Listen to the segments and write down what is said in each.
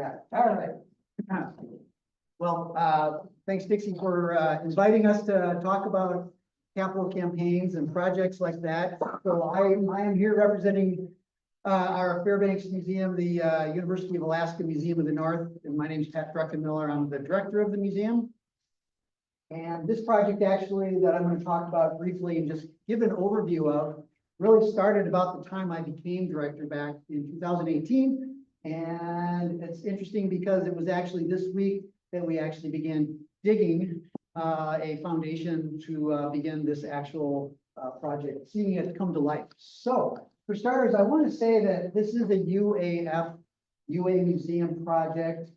that. All right. Well, thanks Dixie for inviting us to talk about capital campaigns and projects like that. So I am here representing our Fairbanks Museum, the University of Alaska Museum of the North, and my name is Pat Druckenmiller. I'm the director of the museum. And this project actually that I'm going to talk about briefly and just give an overview of really started about the time I became director back in 2018. And it's interesting because it was actually this week that we actually began digging a foundation to begin this actual project, seeing it come to life. So for starters, I want to say that this is a UA Museum project,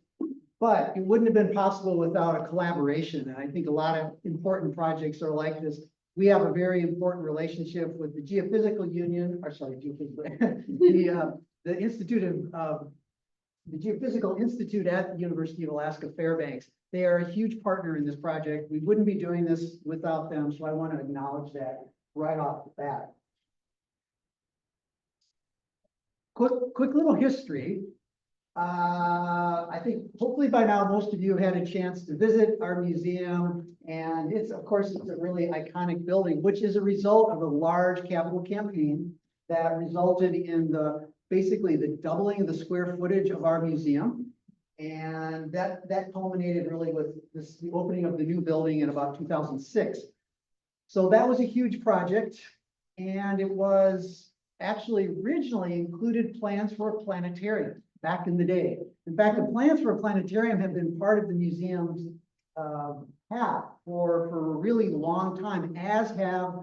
but it wouldn't have been possible without a collaboration. And I think a lot of important projects are like this. We have a very important relationship with the Geophysical Union, or sorry, the Institute of the Geophysical Institute at the University of Alaska Fairbanks. They are a huge partner in this project. We wouldn't be doing this without them, so I want to acknowledge that right off the bat. Quick little history. I think hopefully by now most of you have had a chance to visit our museum, and it's of course it's a really iconic building, which is a result of a large capital campaign that resulted in basically the doubling of the square footage of our museum. And that culminated really with the opening of the new building in about 2006. So that was a huge project, and it was actually originally included plans for a planetarium back in the day. In fact, the plans for a planetarium have been part of the museum's path for a really long time, as have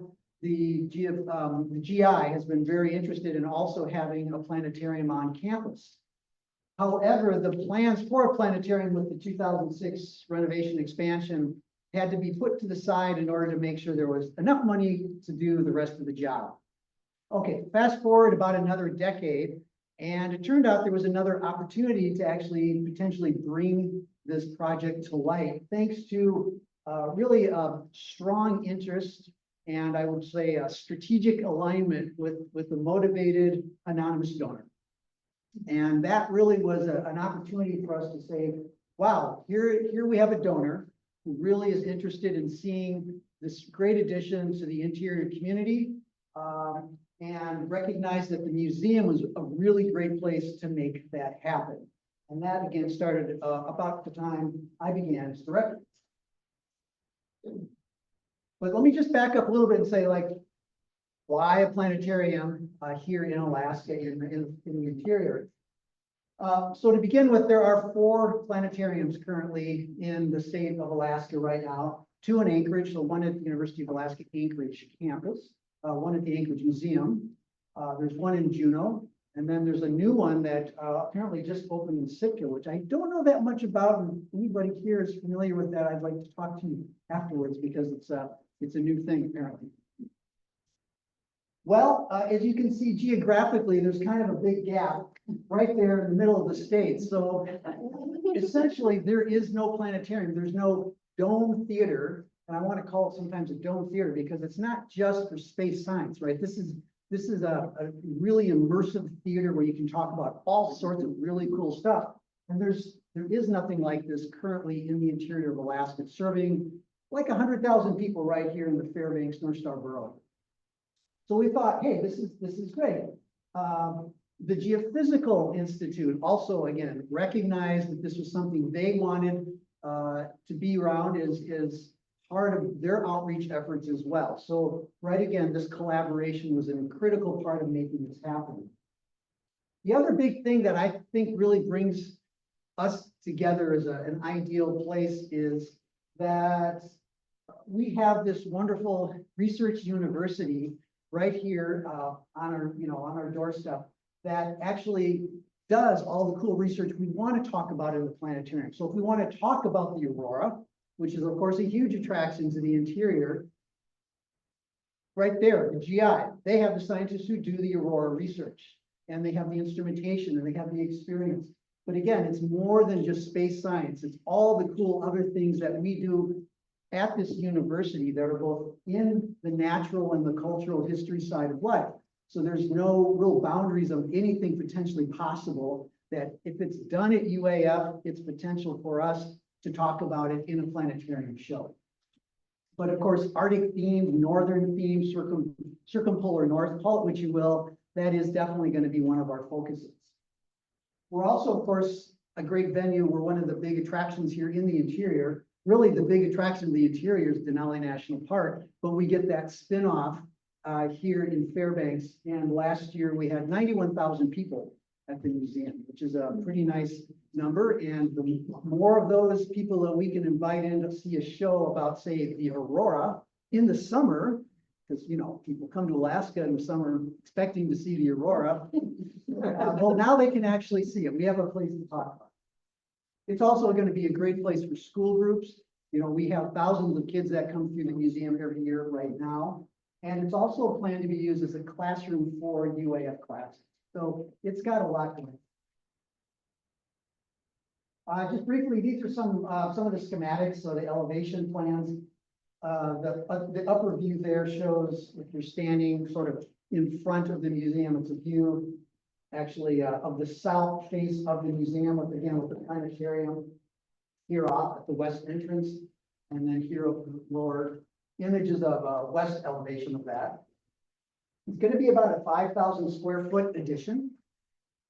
the GI has been very interested in also having a planetarium on campus. However, the plans for a planetarium with the 2006 renovation expansion had to be put to the side in order to make sure there was enough money to do the rest of the job. Okay, fast forward about another decade, and it turned out there was another opportunity to actually potentially bring this project to light, thanks to really a strong interest, and I would say a strategic alignment with a motivated anonymous donor. And that really was an opportunity for us to say, wow, here we have a donor who really is interested in seeing this great addition to the interior community, and recognize that the museum was a really great place to make that happen. And that again started about the time I began as director. But let me just back up a little bit and say, like, why a planetarium here in Alaska in the interior? So to begin with, there are 4 planetariums currently in the state of Alaska right now. 2 in Anchorage, so one at the University of Alaska Anchorage campus, one at the Anchorage Museum. There's one in Djuna, and then there's a new one that apparently just opened in Sitka, which I don't know that much about. And anybody here is familiar with that, I'd like to talk to you afterwards, because it's a new thing apparently. Well, as you can see geographically, there's kind of a big gap right there in the middle of the state. So essentially there is no planetarium. There's no dome theater. And I want to call it sometimes a dome theater because it's not just for space science, right? This is a really immersive theater where you can talk about all sorts of really cool stuff. And there is nothing like this currently in the interior of Alaska, serving like 100,000 people right here in the Fairbanks North Star borough. So we thought, hey, this is great. The Geophysical Institute also, again, recognized that this was something they wanted to be around as part of their outreach efforts as well. So right again, this collaboration was a critical part of making this happen. The other big thing that I think really brings us together as an ideal place is that we have this wonderful research university right here on our doorstep that actually does all the cool research we want to talk about in the planetarium. So if we want to talk about the aurora, which is of course a huge attraction to the interior, right there, the GI, they have the scientists who do the aurora research, and they have the instrumentation and they have the experience. But again, it's more than just space science. It's all the cool other things that we do at this university that are both in the natural and the cultural history side of life. So there's no real boundaries of anything potentially possible that if it's done at UAF, it's potential for us to talk about it in a planetarium show. But of course, Arctic themed, northern themed, circumpolar north, call it what you will, that is definitely going to be one of our focuses. We're also, of course, a great venue. We're one of the big attractions here in the interior. Really, the big attraction of the interior is Denali National Park, but we get that spin-off here in Fairbanks. And last year we had 91,000 people at the museum, which is a pretty nice number. And the more of those people that we can invite in to see a show about, say, the aurora in the summer, because, you know, people come to Alaska in the summer expecting to see the aurora. Well, now they can actually see it. We have a place to talk about it. It's also going to be a great place for school groups. You know, we have thousands of kids that come through the museum every year right now. And it's also planned to be used as a classroom for UAF classes. So it's got a lot going on. Just briefly, these are some of the schematics, so the elevation plans. The upper view there shows if you're standing sort of in front of the museum, it's a view actually of the south face of the museum, with the planetarium here off at the west entrance, and then here over the lower images of west elevation of that. It's going to be about a 5,000 square foot addition.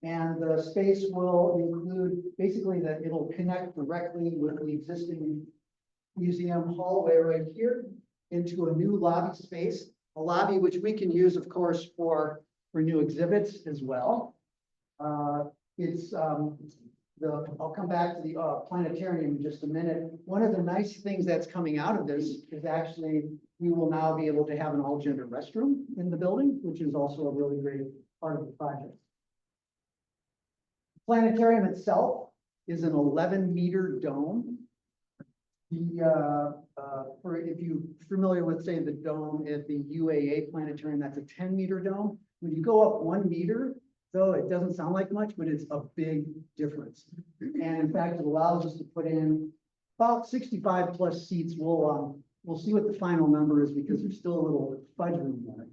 And the space will include basically that it'll connect directly with the existing museum hallway right here into a new lobby space, a lobby which we can use, of course, for new exhibits as well. I'll come back to the planetarium in just a minute. One of the nice things that's coming out of this is actually we will now be able to have an all-gender restroom in the building, which is also a really great part of the project. The planetarium itself is an 11-meter dome. If you're familiar with, say, the dome at the UAA planetarium, that's a 10-meter dome. When you go up 1 meter, though, it doesn't sound like much, but it's a big difference. And in fact, it allows us to put in about 65 plus seats. We'll see what the final number is because there's still a little fudge room there.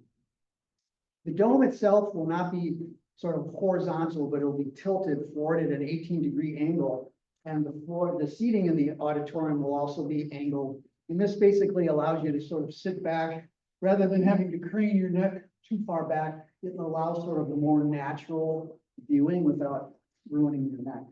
The dome itself will not be sort of horizontal, but it'll be tilted forward at an 18-degree angle. And the seating in the auditorium will also be angled. And this basically allows you to sort of sit back rather than having to crane your neck too far back. It allows sort of a more natural viewing without ruining your neck.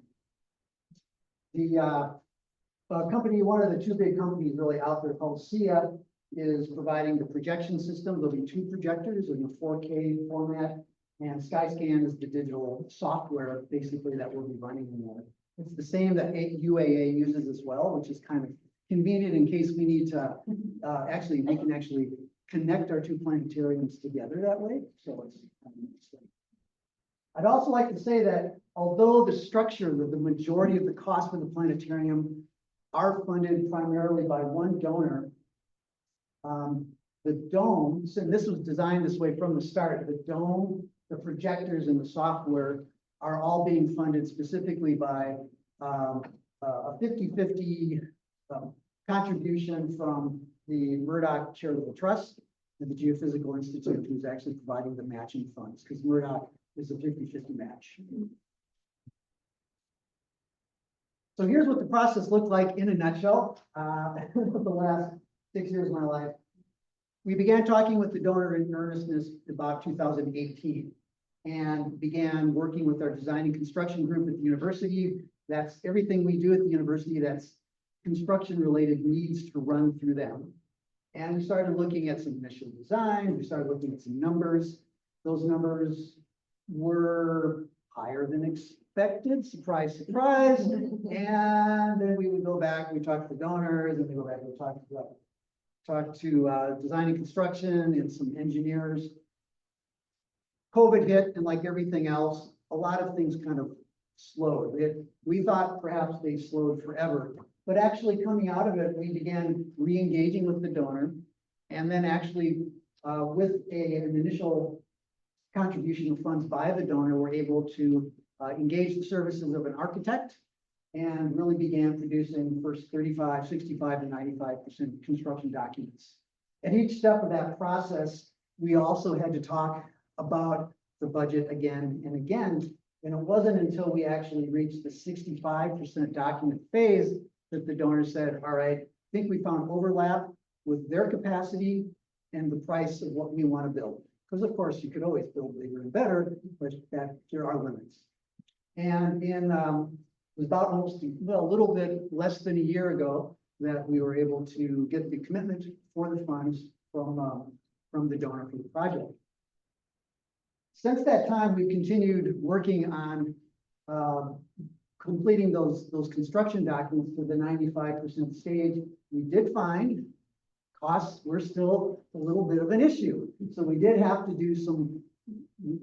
The company, one of the two big companies really out there called SIA, is providing the projection system. There'll be 2 projectors in the 4K format, and Skyscan is the digital software basically that will be running in there. It's the same that UAA uses as well, which is kind of convenient in case we need to we can actually connect our 2 planetariums together that way. So it's kind of nice. I'd also like to say that although the structure, the majority of the cost for the planetarium are funded primarily by one donor, the dome, and this was designed this way from the start, the dome, the projectors, and the software are all being funded specifically by a 50-50 contribution from the Murdoch Charitable Trust and the Geophysical Institute, who's actually providing the matching funds, because Murdoch is a 50-50 match. So here's what the process looked like in a nutshell. The last 6 years of my life. We began talking with the donor in earnestness about 2018 and began working with our design and construction group at the university. That's everything we do at the university that's construction related needs to run through them. And we started looking at some initial design. We started looking at some numbers. Those numbers were higher than expected. Surprise, surprise. And then we would go back, we talk to the donors, and we go back and talk to design and construction and some engineers. COVID hit, and like everything else, a lot of things kind of slowed. We thought perhaps they slowed forever, but actually coming out of it, we began re-engaging with the donor, and then actually with an initial contribution of funds by the donor, we're able to engage the services of an architect and really began producing the first 35, 65 to 95% construction documents. At each step of that process, we also had to talk about the budget again and again, And it wasn't until we actually reached the 65% document phase that the donor said, all right, I think we found overlap with their capacity and the price of what we want to build. Because of course, you could always build bigger and better, but that there are limits. And in it was about almost a little bit less than a year ago that we were able to get the commitment for the funds from the donor for the project. Since that time, we've continued working on completing those construction documents to the 95% stage. We did find costs were still a little bit of an issue. So we did have to do some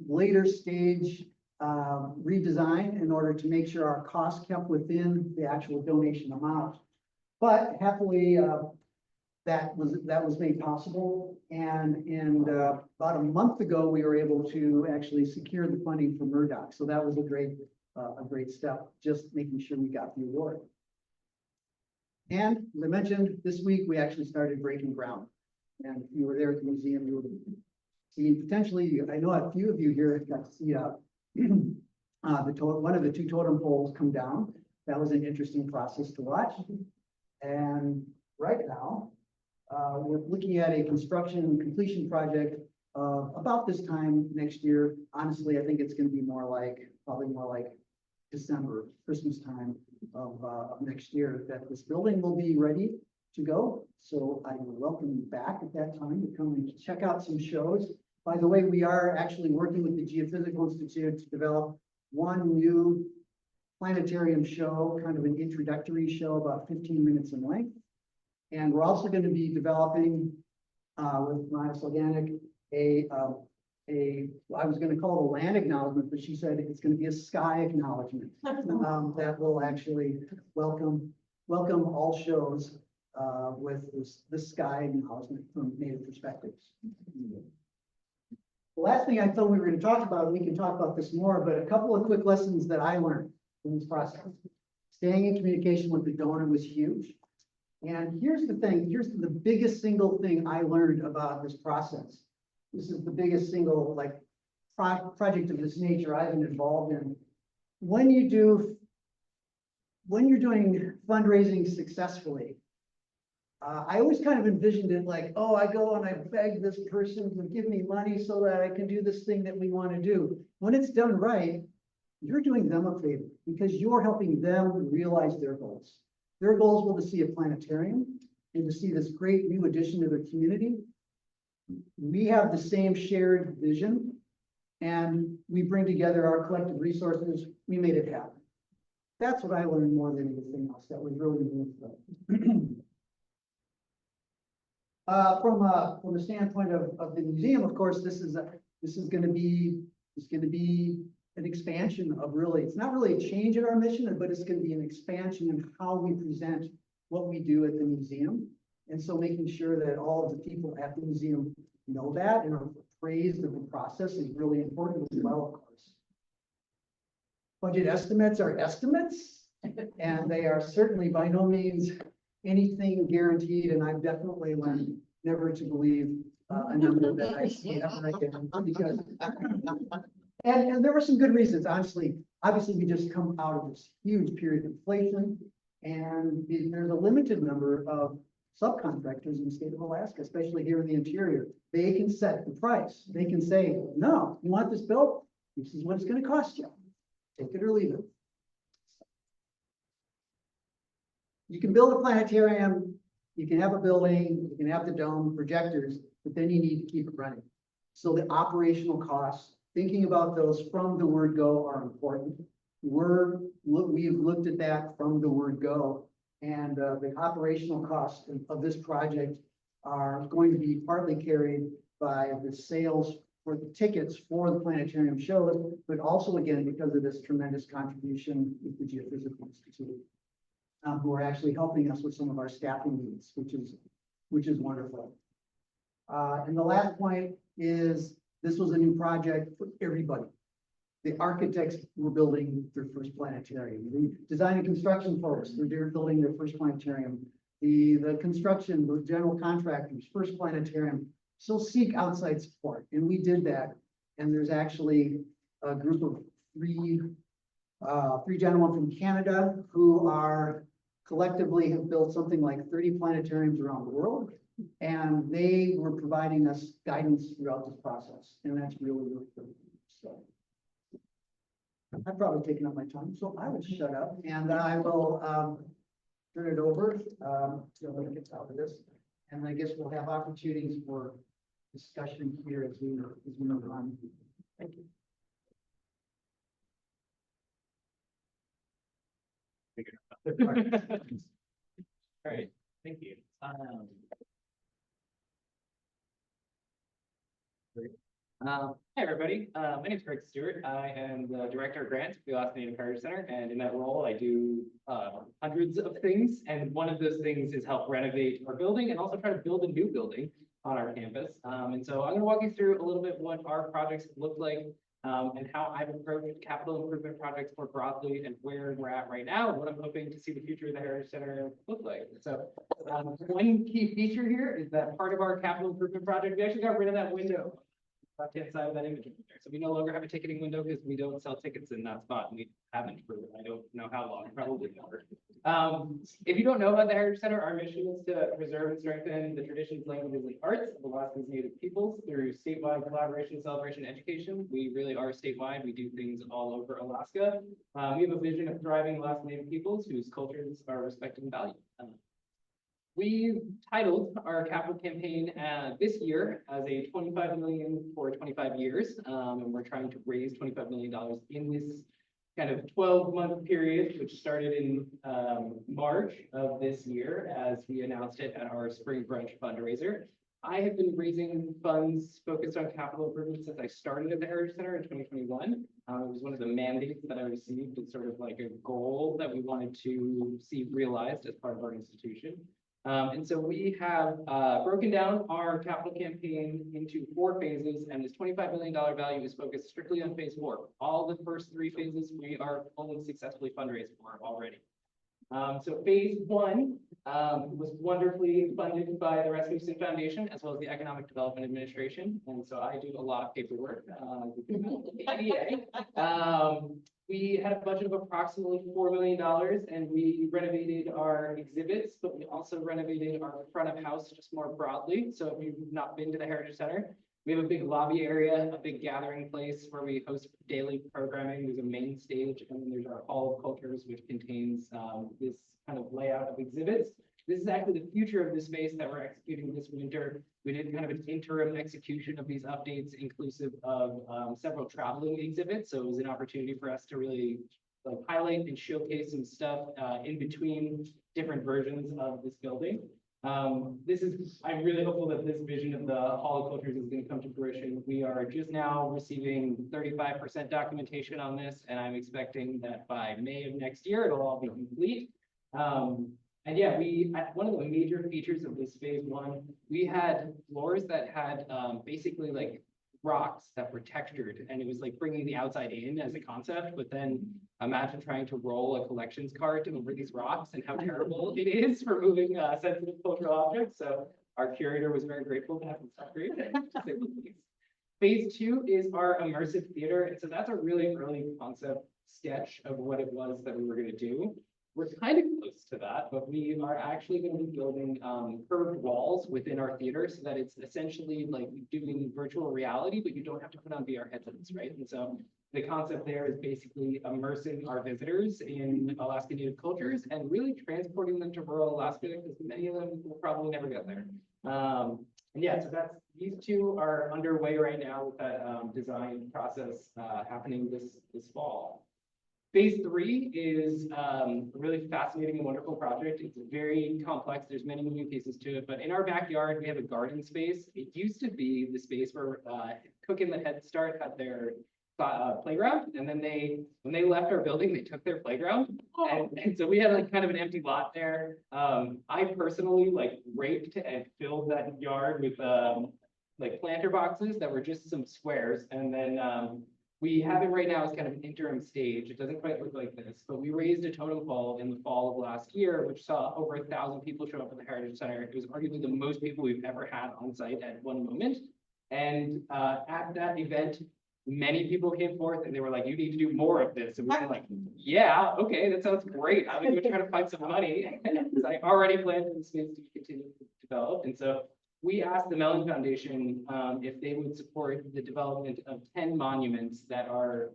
later stage redesign in order to make sure our costs kept within the actual donation amount. But happily, that was made possible. And about a month ago, we were able to actually secure the funding from Murdoch. So that was a great step, just making sure we got the award. And as I mentioned, this week, we actually started breaking ground. And if you were there at the museum, you would see potentially, I know a few of you here got to see one of the two totem poles come down. That was an interesting process to watch. And right now, we're looking at a construction completion project about this time next year. Honestly, I think it's going to be probably more like December, Christmas time of next year that this building will be ready to go. So I will welcome you back at that time to come and check out some shows. By the way, we are actually working with the Geophysical Institute to develop one new planetarium show, kind of an introductory show about 15 minutes in length. And we're also going to be developing with Miles Organic I was going to call it a land acknowledgement, but she said it's going to be a sky acknowledgement that will actually welcome all shows with this sky acknowledgement from Native perspectives. The last thing I thought we were going to talk about, we can talk about this more, but a couple of quick lessons that I learned in this process. Staying in communication with the donor was huge. And here's the thing, here's the biggest single thing I learned about this process. This is the biggest single project of this nature I've been involved in. When you're doing fundraising successfully, I always kind of envisioned it like, oh, I go and I beg this person to give me money so that I can do this thing that we want to do. When it's done right, you're doing them a favor because you're helping them realize their goals. Their goals were to see a planetarium and to see this great new addition to their community. We have the same shared vision and we bring together our collective resources. We made it happen. That's what I learned more than anything else. That was really meaningful. From the standpoint of the museum, of course, this is going to be an expansion of it's not really a change in our mission, but it's going to be an expansion in how we present what we do at the museum. And so making sure that all of the people at the museum know that and are appraised of the process is really important as well, of course. Budget estimates are estimates, and they are certainly by no means anything guaranteed. And I've definitely learned never to believe a number that I see ever again, because and there were some good reasons, honestly. Obviously, we just come out of this huge period of inflation, and there's a limited number of subcontractors in the state of Alaska, especially here in the interior. They can set the price. They can say, no, you want this built? This is what it's going to cost you. Take it or leave it. You can build a planetarium, you can have a building, you can have the dome, projectors, but then you need to keep it running. So the operational costs, thinking about those from the word go are important. We've looked at that from the word go. And the operational costs of this project are going to be partly carried by the sales for the tickets for the planetarium shows, but also again, because of this tremendous contribution with the Geophysical Institute, who are actually helping us with some of our staffing needs, which is wonderful. And the last point is this was a new project for everybody. The architects were building their first planetarium. The design and construction folks, they're building their first planetarium. The construction, the general contractors, first planetarium, still seek outside support. And we did that. And there's actually a group of three gentlemen from Canada who are collectively have built something like 30 planetariums around the world. And they were providing us guidance throughout this process. And that's really, really good. So I've probably taken up my time, so I will shut up and I will turn it over. When it gets out of this. And I guess we'll have opportunities for discussion here as we move on. Thank you. All right, thank you. Hi, everybody. My name is Greg Stewart. I am the Director of Grants for the Alaska Native Heritage Center, and in that role, I do hundreds of things. And one of those things is help renovate our building and also try to build a new building on our campus. And so I'm going to walk you through a little bit what our projects look like and how I've approached capital improvement projects more broadly and where we're at right now and what I'm hoping to see the future of the Heritage Center look like. So one key feature here is that part of our capital improvement project, we actually got rid of that window. Left-hand side of that image there. So we no longer have a ticketing window because we don't sell tickets in that spot. And we haven't for I don't know how long, probably never. If you don't know about the Heritage Center, our mission is to preserve and strengthen the traditions, languages, and arts of Alaska's Native peoples through statewide collaboration, celebration, and education. We really are statewide. We do things all over Alaska. We have a vision of thriving Alaska Native peoples whose cultures are respected and valued. We titled our capital campaign this year as a $25 million for 25 years, and we're trying to raise $25 million in this kind of 12-month period, which started in March of this year as we announced it at our spring brunch fundraiser. I have been raising funds focused on capital improvements since I started at the Heritage Center in 2021. It was one of the mandates that I received. It's sort of like a goal that we wanted to see realized as part of our institution. And so we have broken down our capital campaign into 4 phases, and this $25 million value is focused strictly on phase 4. All the first 3 phases we are fully successfully fundraised for already. So phase 1 was wonderfully funded by the Rasmuson Foundation as well as the Economic Development Administration. And so I do a lot of paperwork. We had a budget of approximately $4 million and we renovated our exhibits, but we also renovated our front of house just more broadly. So if you've not been to the Heritage Center, we have a big lobby area, a big gathering place where we host daily programming. There's a main stage, and then there's our Hall of Cultures, which contains this kind of layout of exhibits. This is actually the future of this space that we're executing this winter. We did kind of an interim execution of these updates, inclusive of several traveling exhibits. So it was an opportunity for us to really highlight and showcase some stuff in between different versions of this building. I'm really hopeful that this vision of the Hall of Cultures is going to come to fruition. We are just now receiving 35% documentation on this, and I'm expecting that by May of next year, it'll all be complete. And yeah, one of the major features of this phase 1, we had floors that had basically like rocks that were textured, and it was like bringing the outside in as a concept, but then imagine trying to roll a collections cart over these rocks and how terrible it is for moving sensitive cultural objects. So our curator was very grateful to have this upgrade. Phase 2 is our immersive theater, and so that's a really early concept sketch of what it was that we were going to do. We're kind of close to that, but we are actually going to be building curved walls within our theater so that it's essentially like doing virtual reality, but you don't have to put on VR headsets, right? And so the concept there is basically immersing our visitors in Alaska Native cultures and really transporting them to rural Alaska because many of them will probably never get there. And yeah, so these 2 are underway right now with that design process happening this fall. Phase 3 is a really fascinating and wonderful project. It's very complex. There's many moving pieces to it, but in our backyard, we have a garden space. It used to be the space where Cook and the Head Start had their playground, and then when they left our building, they took their playground, and so we had like kind of an empty lot there. I personally like raked and filled that yard with like planter boxes that were just some squares, and then we have it right now as kind of an interim stage. It doesn't quite look like this, but we raised a totem pole in the fall of last year, which saw over 1,000 people show up at the Heritage Center. It was arguably the most people we've ever had on site at one moment. And at that event, many people came forth and they were like, you need to do more of this. And we were like, yeah, okay, that sounds great. I'm gonna go try to find some money. Because I already planned for the space to continue to develop. And so we asked the Mellon Foundation if they would support the development of 10 monuments that are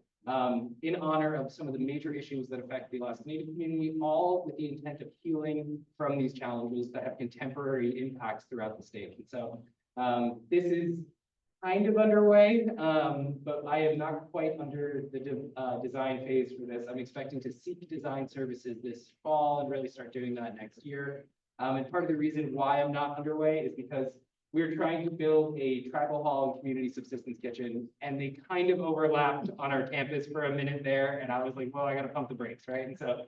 in honor of some of the major issues that affect the Alaska Native community, all with the intent of healing from these challenges that have contemporary impacts throughout the state. And so this is kind of underway, but I am not quite under the design phase for this. I'm expecting to seek design services this fall and really start doing that next year. And part of the reason why I'm not underway is because we're trying to build a tribal hall and community subsistence kitchen, and they kind of overlapped on our campus for a minute there. And I was like, well, I got to pump the brakes, right? And so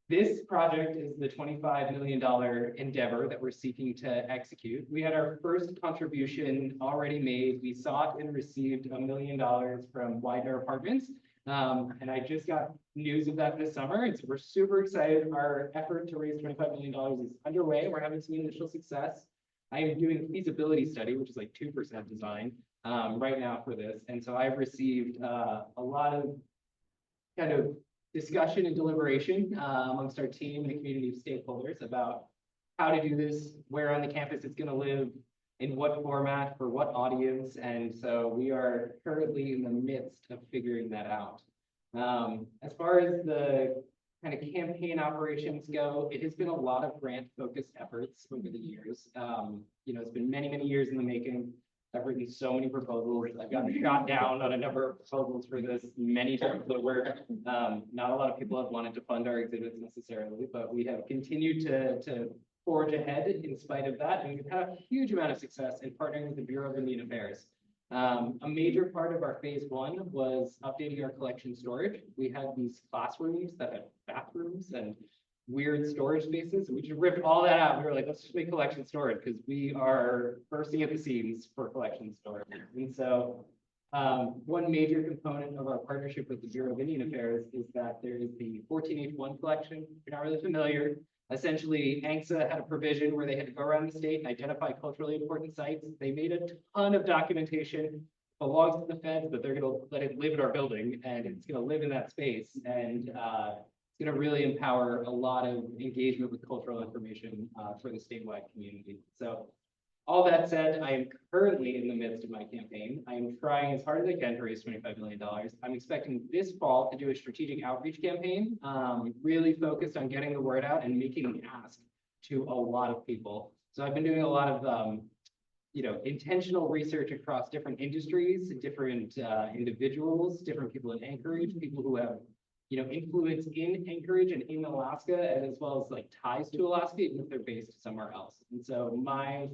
this project is the $25 million endeavor that we're seeking to execute. We had our first contribution already made. We sought and received $1 million from Widener Apartments. And I just got news of that this summer. And so we're super excited. Our effort to raise $25 million is underway. We're having some initial success. I am doing a feasibility study, which is like 2% design right now for this. And so I've received a lot of kind of discussion and deliberation amongst our team and the community of stakeholders about how to do this, where on the campus it's going to live, in what format, for what audience. And so we are currently in the midst of figuring that out. As far as the kind of campaign operations go, it has been a lot of grant-focused efforts over the years. It's been many, many years in the making. I've written so many proposals. I've gotten shot down on a number of proposals for this many times over. Not a lot of people have wanted to fund our exhibits necessarily, but we have continued to forge ahead in spite of that. And we've had a huge amount of success in partnering with the Bureau of Indian Affairs. A major part of our phase one was updating our collection storage. We had these classrooms that had bathrooms and weird storage spaces. We just ripped all that out. We were like, let's just make collection storage because we are bursting at the seams for collection storage. And so one major component of our partnership with the Bureau of Indian Affairs is that there is the 14H1 collection. If you're not really familiar, essentially, ANCSA had a provision where they had to go around the state and identify culturally important sites. They made a ton of documentation, belongs to the feds, but they're going to let it live in our building, and it's going to live in that space. And it's going to really empower a lot of engagement with cultural information for the statewide community. So all that said, I am currently in the midst of my campaign. I am trying as hard as I can to raise $25 million. I'm expecting this fall to do a strategic outreach campaign, really focused on getting the word out and making an ask to a lot of people. So I've been doing a lot of intentional research across different industries, different individuals, different people in Anchorage, people who have influence in Anchorage and in Alaska, as well as like ties to Alaska, even if they're based somewhere else. And so my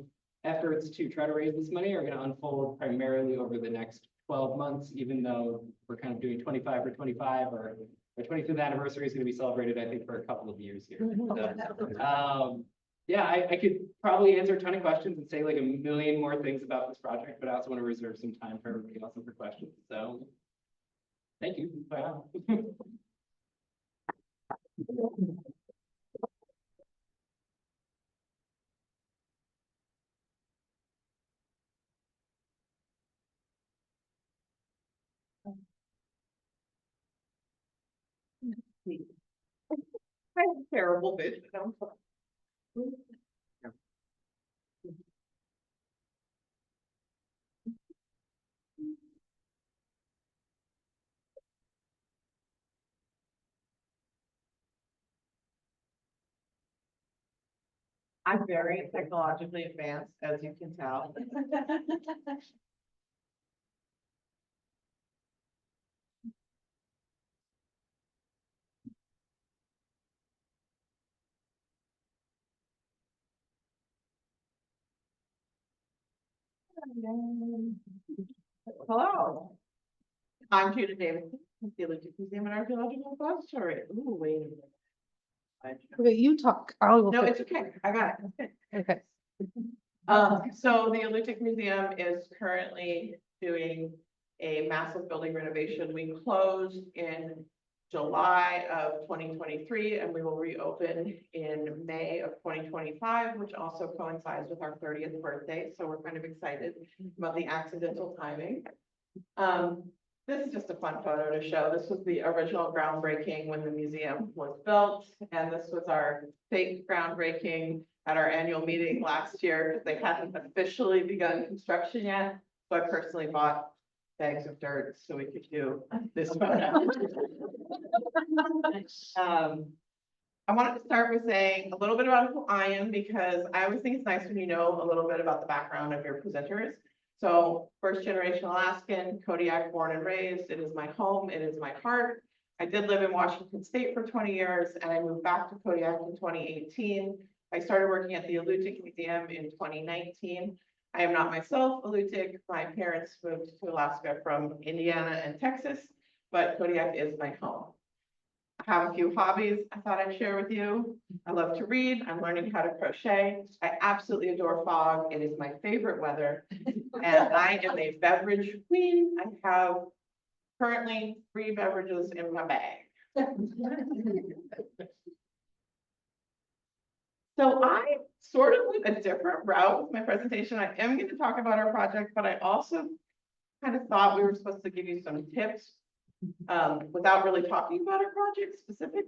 efforts to try to raise this money are going to unfold primarily over the next 12 months, even though we're kind of doing 25 for 25, or our 25th anniversary is going to be celebrated, I think, for a couple of years here. So, yeah, I could probably answer a ton of questions and say like a million more things about this project, but I also want to reserve some time for everybody else and for questions. So thank you. Bye. I have terrible vision. I'm very technologically advanced, as you can tell. Hello. I'm Djuna Davidson, the Alutiiq Museum and Archaeological Repository. Ooh, wait a minute. Okay, you talk. I'll No, it's okay. I got it. okay. So the Alutiiq Museum is currently doing a massive building renovation. We closed in July of 2023, and we will reopen in May of 2025, which also coincides with our 30th birthday. So we're kind of excited about the accidental timing. This is just a fun photo to show. This was the original groundbreaking when the museum was built, and this was our fake groundbreaking at our annual meeting last year, because they hadn't officially begun construction yet. So I personally bought bags of dirt so we could do this photo. I wanted to start with saying a little bit about who I am, because I always think it's nice when you know a little bit about the background of your presenters. So first generation Alaskan, Kodiak born and raised. It is my home. It is my heart. I did live in Washington State for 20 years, and I moved back to Kodiak in 2018. I started working at the Alutiiq Museum in 2019. I am not myself Alutiiq. My parents moved to Alaska from Indiana and Texas, but Kodiak is my home. I have a few hobbies I thought I'd share with you. I love to read. I'm learning how to crochet. I absolutely adore fog. It is my favorite weather. And I am a beverage queen. I have currently 3 beverages in my bag. So I sort of went a different route with my presentation. I am going to talk about our project, but I also kind of thought we were supposed to give you some tips without really talking about our project specifically.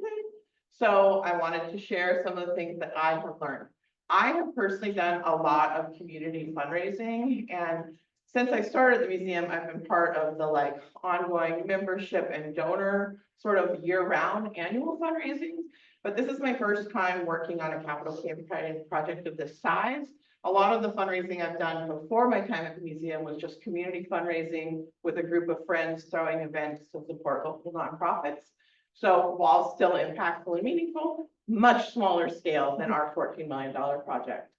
So I wanted to share some of the things that I have learned. I have personally done a lot of community fundraising, and since I started the museum, I've been part of the ongoing membership and donor sort of year-round annual fundraising. But this is my first time working on a capital campaign project of this size. A lot of the fundraising I've done before my time at the museum was just community fundraising with a group of friends throwing events to support local nonprofits. So while still impactful and meaningful, much smaller scale than our $14 million project.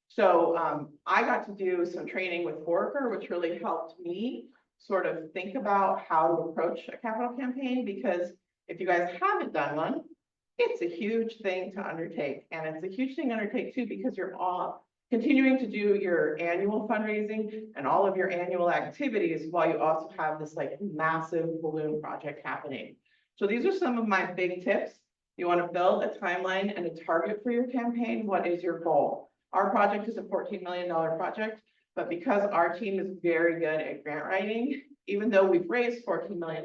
So I got to do some training with Foraker, which really helped me sort of think about how to approach a capital campaign, because if you guys haven't done one, it's a huge thing to undertake. And it's a huge thing to undertake too, because you're all continuing to do your annual fundraising and all of your annual activities while you also have this massive balloon project happening. So these are some of my big tips. You want to build a timeline and a target for your campaign. What is your goal? Our project is a $14 million project, but because our team is very good at grant writing, even though we've raised $14 million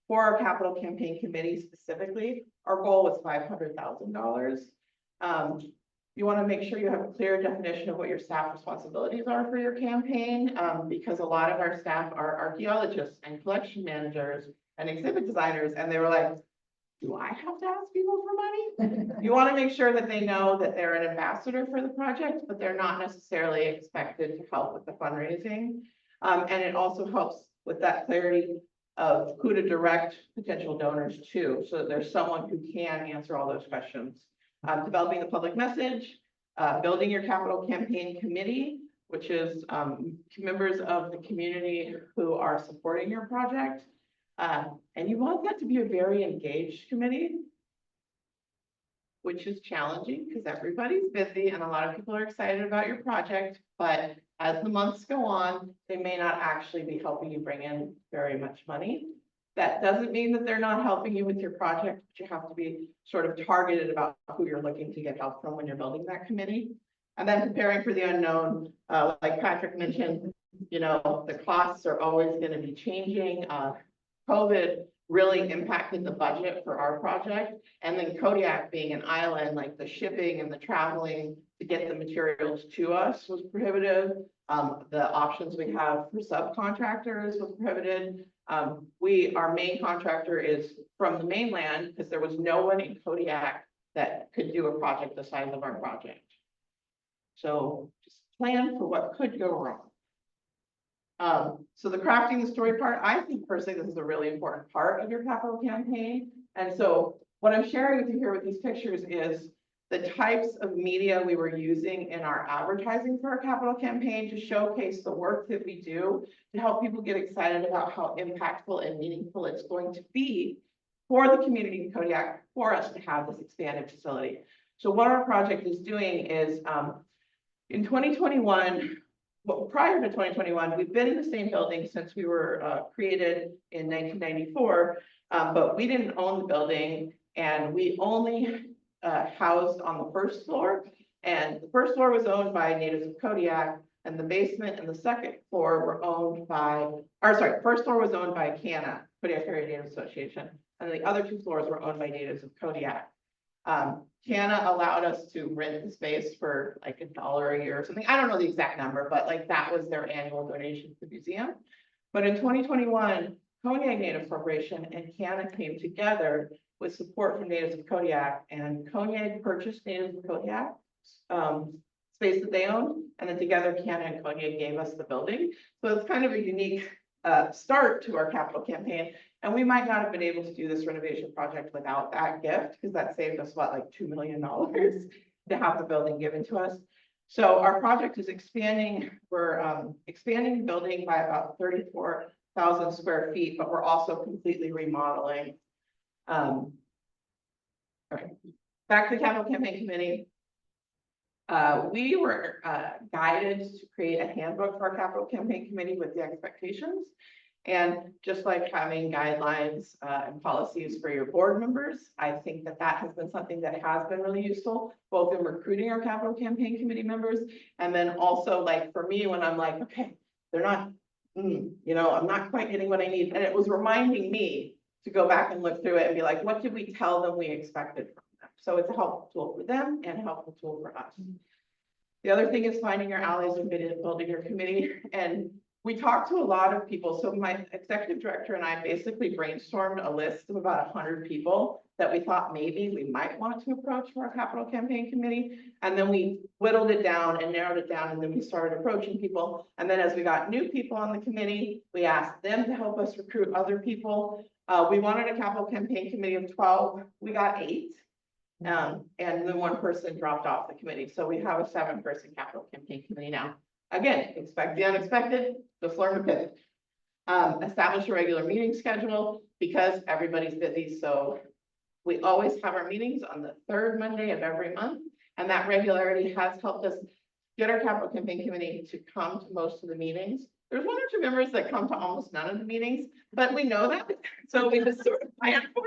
for our capital campaign committee specifically, our goal was $500,000. You want to make sure you have a clear definition of what your staff responsibilities are for your campaign, because a lot of our staff are archaeologists and collection managers and exhibit designers, and they were like, do I have to ask people for money? You want to make sure that they know that they're an ambassador for the project, but they're not necessarily expected to help with the fundraising. And it also helps with that clarity of who to direct potential donors to, so that there's someone who can answer all those questions. Developing the public message, building your capital campaign committee, which is members of the community who are supporting your project. And you want that to be a very engaged committee, which is challenging because everybody's busy and a lot of people are excited about your project, but as the months go on, they may not actually be helping you bring in very much money. That doesn't mean that they're not helping you with your project, but you have to be sort of targeted about who you're looking to get help from when you're building that committee. And then preparing for the unknown, like Patrick mentioned, the costs are always going to be changing. COVID really impacted the budget for our project. And then Kodiak being an island, like the shipping and the traveling to get the materials to us was prohibitive. The options we have for subcontractors was prohibited. Our main contractor is from the mainland because there was no one in Kodiak that could do a project the size of our project. So just plan for what could go wrong. So the crafting the story part, I think personally, this is a really important part of your capital campaign. And so what I'm sharing with you here with these pictures is the types of media we were using in our advertising for our capital campaign to showcase the work that we do to help people get excited about how impactful and meaningful it's going to be for the community of Kodiak for us to have this expanded facility. So what our project is doing is in 2021, well, prior to 2021, we've been in the same building since we were created in 1994, but we didn't own the building and we only housed on the first floor. And the first floor was owned by natives of Kodiak. And the basement and the second floor were owned by, or sorry, first floor was owned by CANA, Kodiak Area Native Association, and the other 2 floors were owned by natives of Kodiak. CANA allowed us to rent the space for like $1 a year or something. I don't know the exact number, but like that was their annual donation to the museum. But in 2021, Kodiak Native Corporation and CANA came together with support from natives of Kodiak, and Kodiak purchased natives of Kodiak space that they owned, and then together CANA and Kodiak gave us the building. So it's kind of a unique start to our capital campaign. And we might not have been able to do this renovation project without that gift, because that saved us what, like $2 million to have the building given to us. So our project is expanding. We're expanding the building by about 34,000 square feet, but we're also completely remodeling. All right, back to the capital campaign committee. We were guided to create a handbook for our capital campaign committee with the expectations. And just like having guidelines and policies for your board members, I think that that has been something that has been really useful, both in recruiting our capital campaign committee members. And then also like for me, when I'm like, okay, they're not, you know, I'm not quite getting what I need. And it was reminding me to go back and look through it and be like, what did we tell them we expected from them? So it's a helpful tool for them and a helpful tool for us. The other thing is finding your allies and building your committee. And we talked to a lot of people. So my executive director and I basically brainstormed a list of about 100 people that we thought maybe we might want to approach for our capital campaign committee. And then we whittled it down and narrowed it down. And then we started approaching people. And then as we got new people on the committee, we asked them to help us recruit other people. We wanted a capital campaign committee of 12. We got 8. And then 1 person dropped off the committee. So we have a 7-person capital campaign committee now. Again, expect the unexpected, just learn to pivot. Establish a regular meeting schedule because everybody's busy. So we always have our meetings on the 3rd Monday of every month. And that regularity has helped us get our capital campaign committee to come to most of the meetings. There's 1 or 2 members that come to almost none of the meetings, but we know that. So we just sort of plan for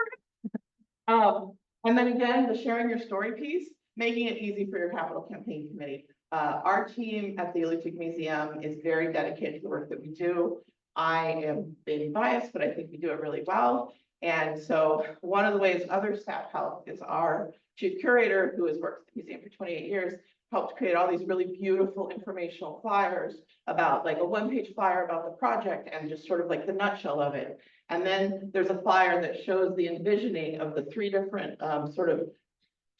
it. And then again, the sharing your story piece, making it easy for your capital campaign committee. Our team at the Alutiiq Museum is very dedicated to the work that we do. I am being biased, but I think we do it really well. And so one of the ways other staff help is our chief curator, who has worked at the museum for 28 years, helped create all these really beautiful informational flyers about like a 1-page flyer about the project and just sort of like the nutshell of it. And then there's a flyer that shows the envisioning of the 3 different sort of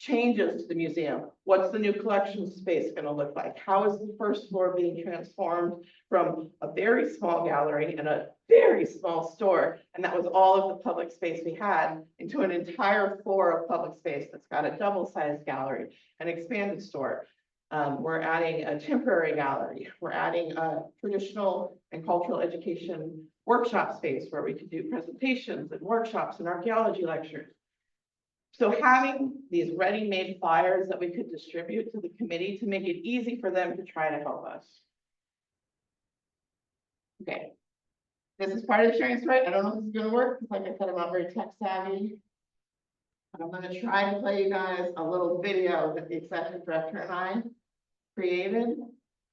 changes to the museum. What's the new collection space going to look like? How is the first floor being transformed from a very small gallery and a very small store? And that was all of the public space we had into an entire floor of public space that's got a double-sized gallery, an expanded store. We're adding a temporary gallery. We're adding a traditional and cultural education workshop space where we could do presentations and workshops and archaeology lectures. So having these ready-made flyers that we could distribute to the committee to make it easy for them to try to help us. Okay. This is part of the sharing story. I don't know if this is going to work. Like I said, I'm not very tech savvy. But I'm going to try to play you guys a little video that the executive director and I created.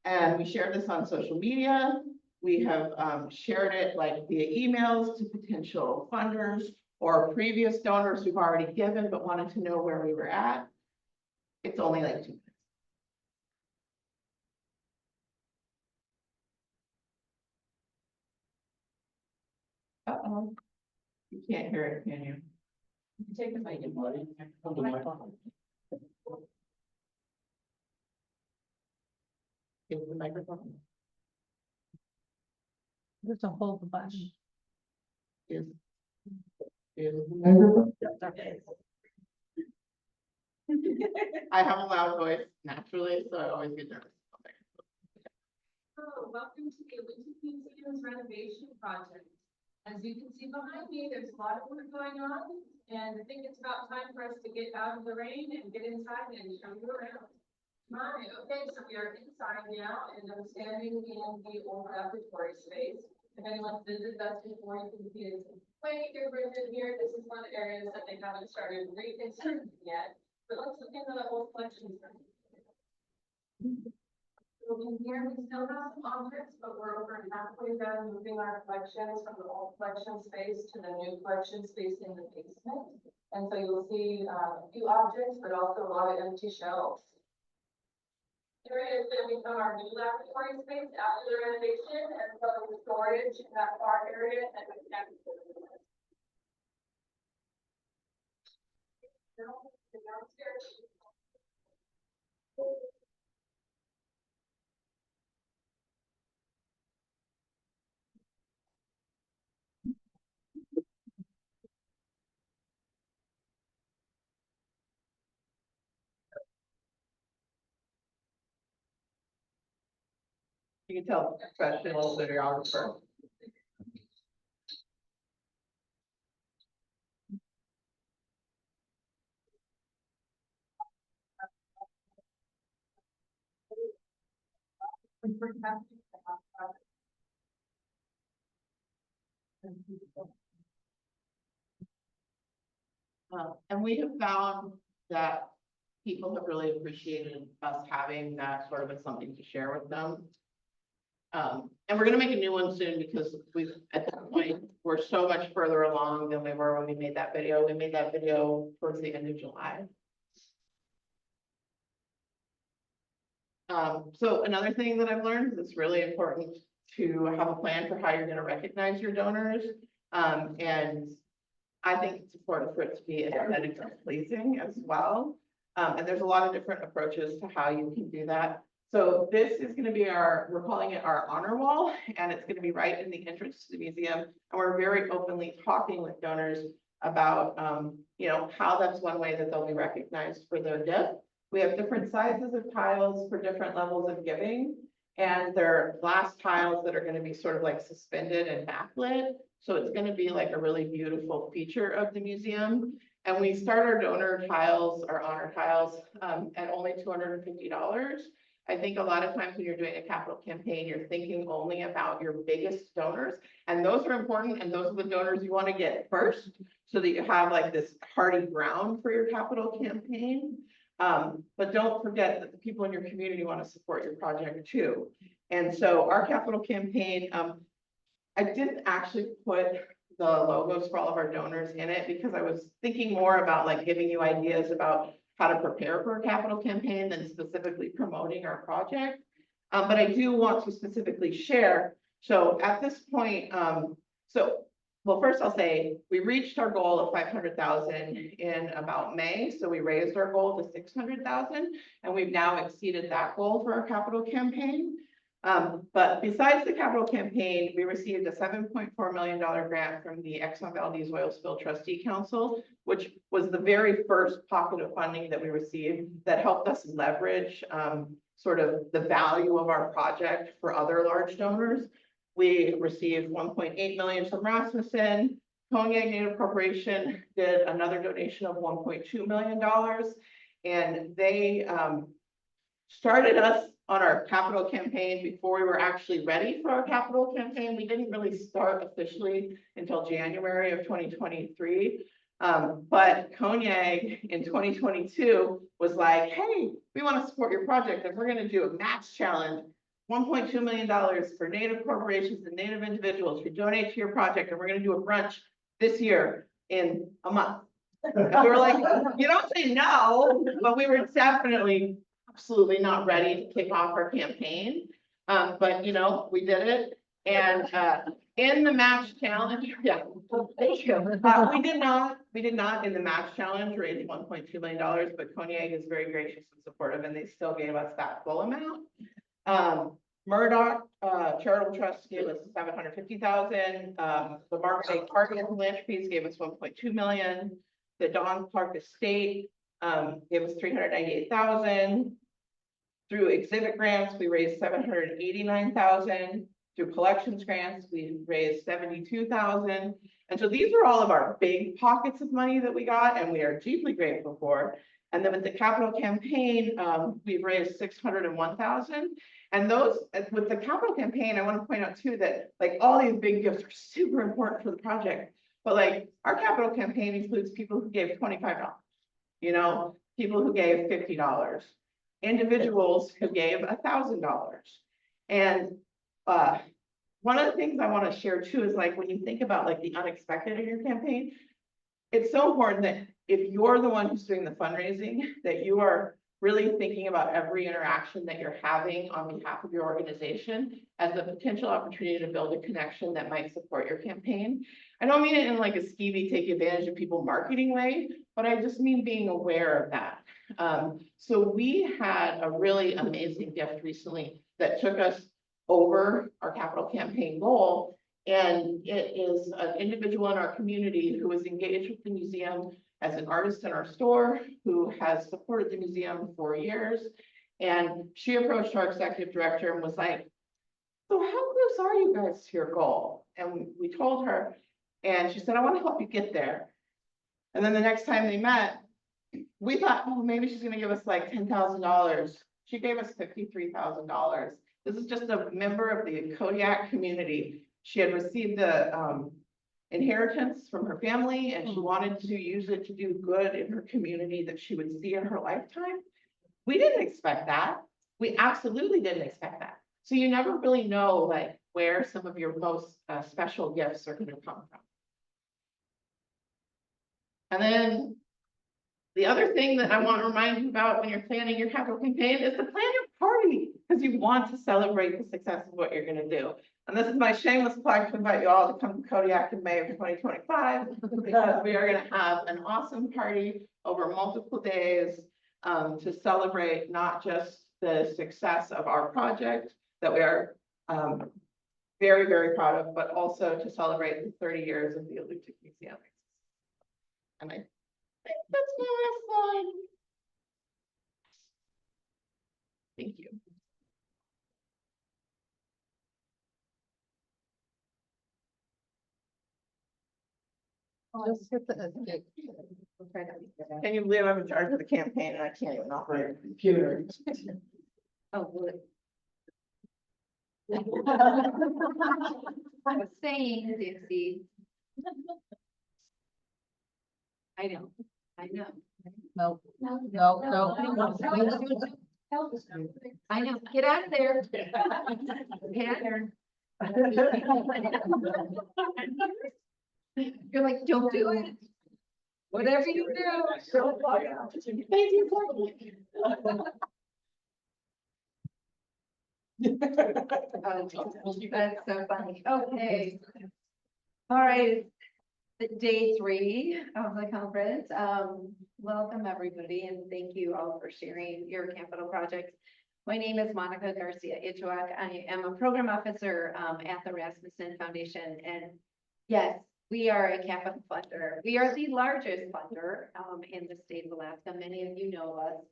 And we shared this on social media. We have shared it like via emails to potential funders or previous donors who've already given but wanted to know where we were at. It's only like 2 minutes. Uh-oh. You can't hear it, can you? You can take the mic and put it on the microphone. Give the microphone. Just a hold the button. Is the microphone? I have a loud voice naturally, so I always get nervous. Hello, welcome to the Alutiiq Museum's renovation project. As you can see behind me, there's a lot of work going on, and I think it's about time for us to get out of the rain and get inside and show you around. Hi, okay, so we are inside now, and I'm standing in the old laboratory space. If anyone visits us before, you can see it's way different in here. This is one of the areas that they haven't started reconstructing yet. But let's look into the old collection. So in here, we still have some objects, but we're over halfway done moving our collections from the old collection space to the new collection space in the basement. And so you'll see a few objects, but also a lot of empty shelves. Here is going to become our new laboratory space after the renovation, and so the storage in that far area and the next. Downstairs. You can tell professional videographer. And we have found that people have really appreciated us having that sort of as something to share with them. And we're gonna make a new one soon because we've, at that point, we're so much further along than we were when we made that video. We made that video towards the end of July. So another thing that I've learned is it's really important to have a plan for how you're gonna recognize your donors. And I think it's important for it to be aesthetically pleasing as well. And there's a lot of different approaches to how you can do that. So this is gonna be we're calling it our honor wall, and it's gonna be right in the entrance to the museum. And we're very openly talking with donors about, you know, how that's one way that they'll be recognized for their gift. We have different sizes of tiles for different levels of giving. And they're glass tiles that are gonna be sort of like suspended and backlit. So it's gonna be like a really beautiful feature of the museum. And we start our donor tiles, our honor tiles, at only $250. I think a lot of times when you're doing a capital campaign, you're thinking only about your biggest donors. And those are important, and those are the donors you want to get first, so that you have like this hardy ground for your capital campaign. But don't forget that the people in your community want to support your project too. And so our capital campaign, I didn't actually put the logos for all of our donors in it because I was thinking more about like giving you ideas about how to prepare for a capital campaign than specifically promoting our project. But I do want to specifically share. So at this point, well, first I'll say we reached our goal of 500,000 in about May. So we raised our goal to 600,000, and we've now exceeded that goal for our capital campaign. But besides the capital campaign, we received a $7.4 million grant from the Exxon Valdez Oil Spill Trustee Council, which was the very first pocket of funding that we received that helped us leverage sort of the value of our project for other large donors. We received 1.8 million from Rasmuson. Cognac Native Corporation did another donation of $1.2 million, and they started us on our capital campaign before we were actually ready for our capital campaign. We didn't really start officially until January of 2023. But Cognac in 2022 was like, hey, we want to support your project, and we're going to do a match challenge. $1.2 million for Native corporations and Native individuals who donate to your project, and we're going to do a brunch this year in a month. And we were like, you don't say no, but we were definitely absolutely not ready to kick off our campaign. But you know, we did it. And in the match challenge, yeah, thank you. We did not in the match challenge raise $1.2 million, but Cognac is very gracious and supportive, and they still gave us that full amount. Murdoch Charitable Trust gave us $750,000. The Market Target Philanthropies gave us $1.2 million. The Don Clark Estate gave us $398,000. Through exhibit grants, we raised $789,000. Through collections grants, we raised $72,000. And so these are all of our big pockets of money that we got, and we are deeply grateful for. And then with the capital campaign, we've raised $601,000. And those, with the capital campaign, I want to point out too that like all these big gifts are super important for the project. But like our capital campaign includes people who gave $25, you know, people who gave $50. individuals who gave $1,000. And one of the things I want to share too is like, when you think about like the unexpected in your campaign, it's so important that if you're the one who's doing the fundraising, that you are really thinking about every interaction that you're having on behalf of your organization as a potential opportunity to build a connection that might support your campaign. I don't mean it in like a skeevy, take advantage of people marketing way, but I just mean being aware of that. So we had a really amazing gift recently that took us over our capital campaign goal. And it is an individual in our community who is engaged with the museum as an artist in our store, who has supported the museum for years. And she approached our executive director and was like, so how close are you guys to your goal? And we told her, and she said, I want to help you get there. And then the next time they met, we thought, oh, maybe she's going to give us like $10,000. She gave us $53,000. This is just a member of the Kodiak community. She had received a inheritance from her family, and she wanted to use it to do good in her community that she would see in her lifetime. We didn't expect that. We absolutely didn't expect that. So you never really know like where some of your most special gifts are going to come from. And then the other thing that I want to remind you about when you're planning your capital campaign is to plan your party, because you want to celebrate the success of what you're going to do. And this is my shameless plug to invite you all to come to Kodiak in May of 2025, because we are going to have an awesome party over multiple days to celebrate not just the success of our project that we are very, very proud of, but also to celebrate the 30 years of the Alutiiq Museum. And I think that's my last slide. Thank you. Just hit the. Can you believe I'm in charge of the campaign and I can't even operate a computer? Oh, good. I was saying, Dixie. I know. No, no, no. I know, get out of there. Get out of there. You're like, don't do it. Whatever you do. Thank you. That's so funny. Okay. All right. Day 3 of the conference. Welcome everybody, and thank you all for sharing your capital projects. My name is Monica Garcia-Itchoak. I am a program officer at the Rasmuson Foundation, and yes, we are a capital funder. We are the largest funder in the state of Alaska. Many of you know us.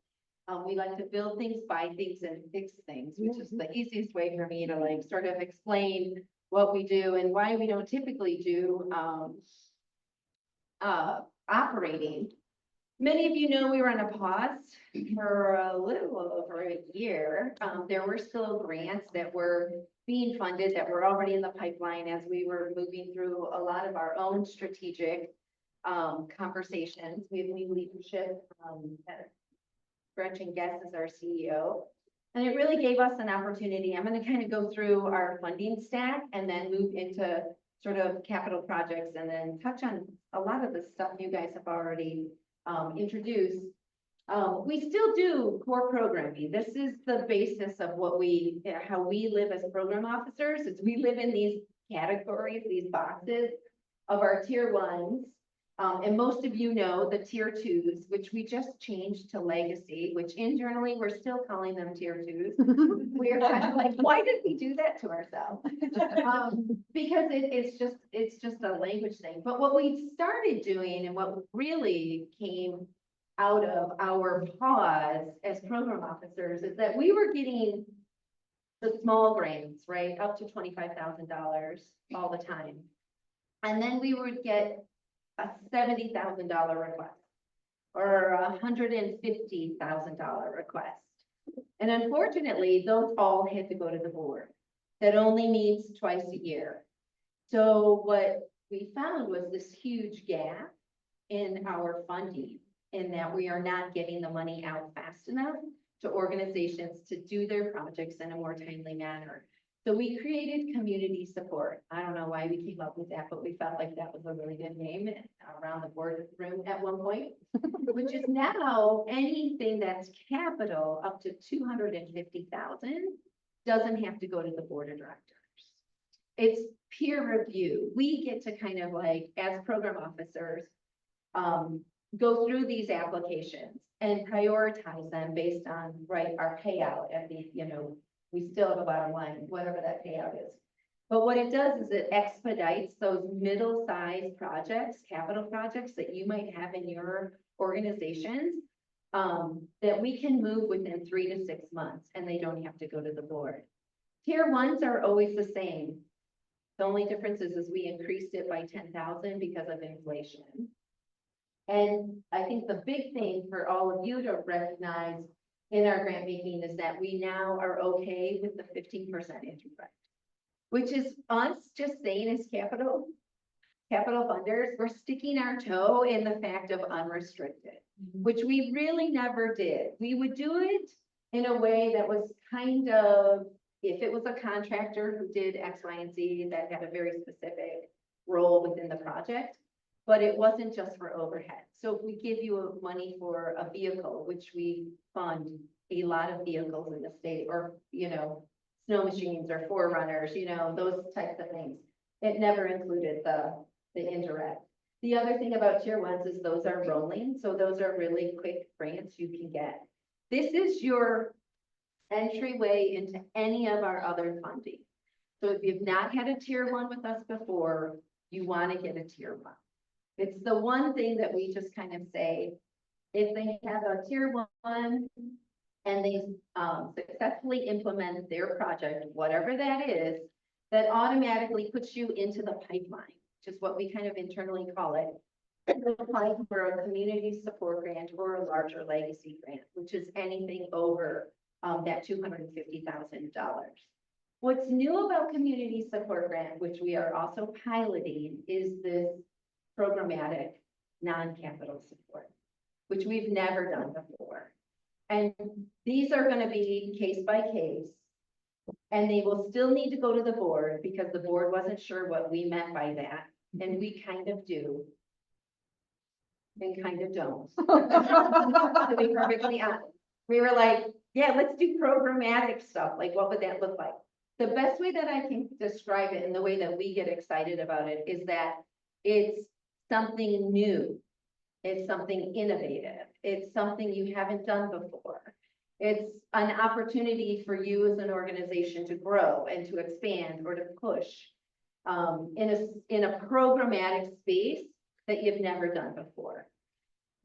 We like to build things, buy things, and fix things, which is the easiest way for me to like sort of explain what we do and why we don't typically do operating. Many of you know we were on a pause for a little over a year. There were still grants that were being funded that were already in the pipeline as we were moving through a lot of our own strategic conversations. We have new leadership. Gretchen Guest is our CEO. And it really gave us an opportunity. I'm going to kind of go through our funding stack and then move into sort of capital projects and then touch on a lot of the stuff you guys have already introduced. We still do core programming. This is the basis of what how we live as program officers. Is we live in these categories, these boxes of our tier 1s. And most of you know the tier 2s, which we just changed to legacy, which internally we're still calling them tier 2s. We're kind of like, why did we do that to ourselves? Because it's just a language thing. But what we started doing and what really came out of our pause as program officers is that we were getting the small grants, right, up to $25,000 all the time. And then we would get a $70,000 request or a $150,000 request. And unfortunately, those all had to go to the board. That only meets twice a year. So what we found was this huge gap in our funding, in that we are not getting the money out fast enough to organizations to do their projects in a more timely manner. So we created community support. I don't know why we came up with that, but we felt like that was a really good name around the board room at one point, which is now anything that's capital up to 250,000 doesn't have to go to the board of directors. It's peer review. We get to kind of like, as program officers, go through these applications and prioritize them based on, right, our payout at the, we still have a bottom line, whatever that payout is. But what it does is it expedites those middle-sized projects, capital projects that you might have in your organizations, that we can move within 3 to 6 months, and they don't have to go to the board. Tier ones are always the same. The only difference is we increased it by 10,000 because of inflation. And I think the big thing for all of you to recognize in our grant making is that we now are okay with the 15% interest, which is us just saying as capital funders, we're sticking our toe in the fact of unrestricted, which we really never did. We would do it in a way that was kind of, if it was a contractor who did X, Y, and Z that had a very specific role within the project, but it wasn't just for overhead. So if we give you money for a vehicle, which we fund a lot of vehicles in the state, or, snow machines or forerunners, those types of things, it never included the indirect. The other thing about tier ones is those are rolling. So those are really quick grants you can get. This is your entryway into any of our other funding. So if you've not had a tier one with us before, you want to get a tier one. It's the one thing that we just kind of say, if they have a tier one and they successfully implement their project, whatever that is, that automatically puts you into the pipeline, which is what we kind of internally call it. Apply for a community support grant or a larger legacy grant, which is anything over that $250,000. What's new about community support grant, which we are also piloting, is this programmatic non-capital support, which we've never done before. And these are going to be case by case, and they will still need to go to the board because the board wasn't sure what we meant by that. And we kind of do. And kind of don't. To be perfectly honest. We were like, yeah, let's do programmatic stuff. Like, what would that look like? The best way that I can describe it and the way that we get excited about it is that it's something new. It's something innovative. It's something you haven't done before. It's an opportunity for you as an organization to grow and to expand or to push in a programmatic space that you've never done before.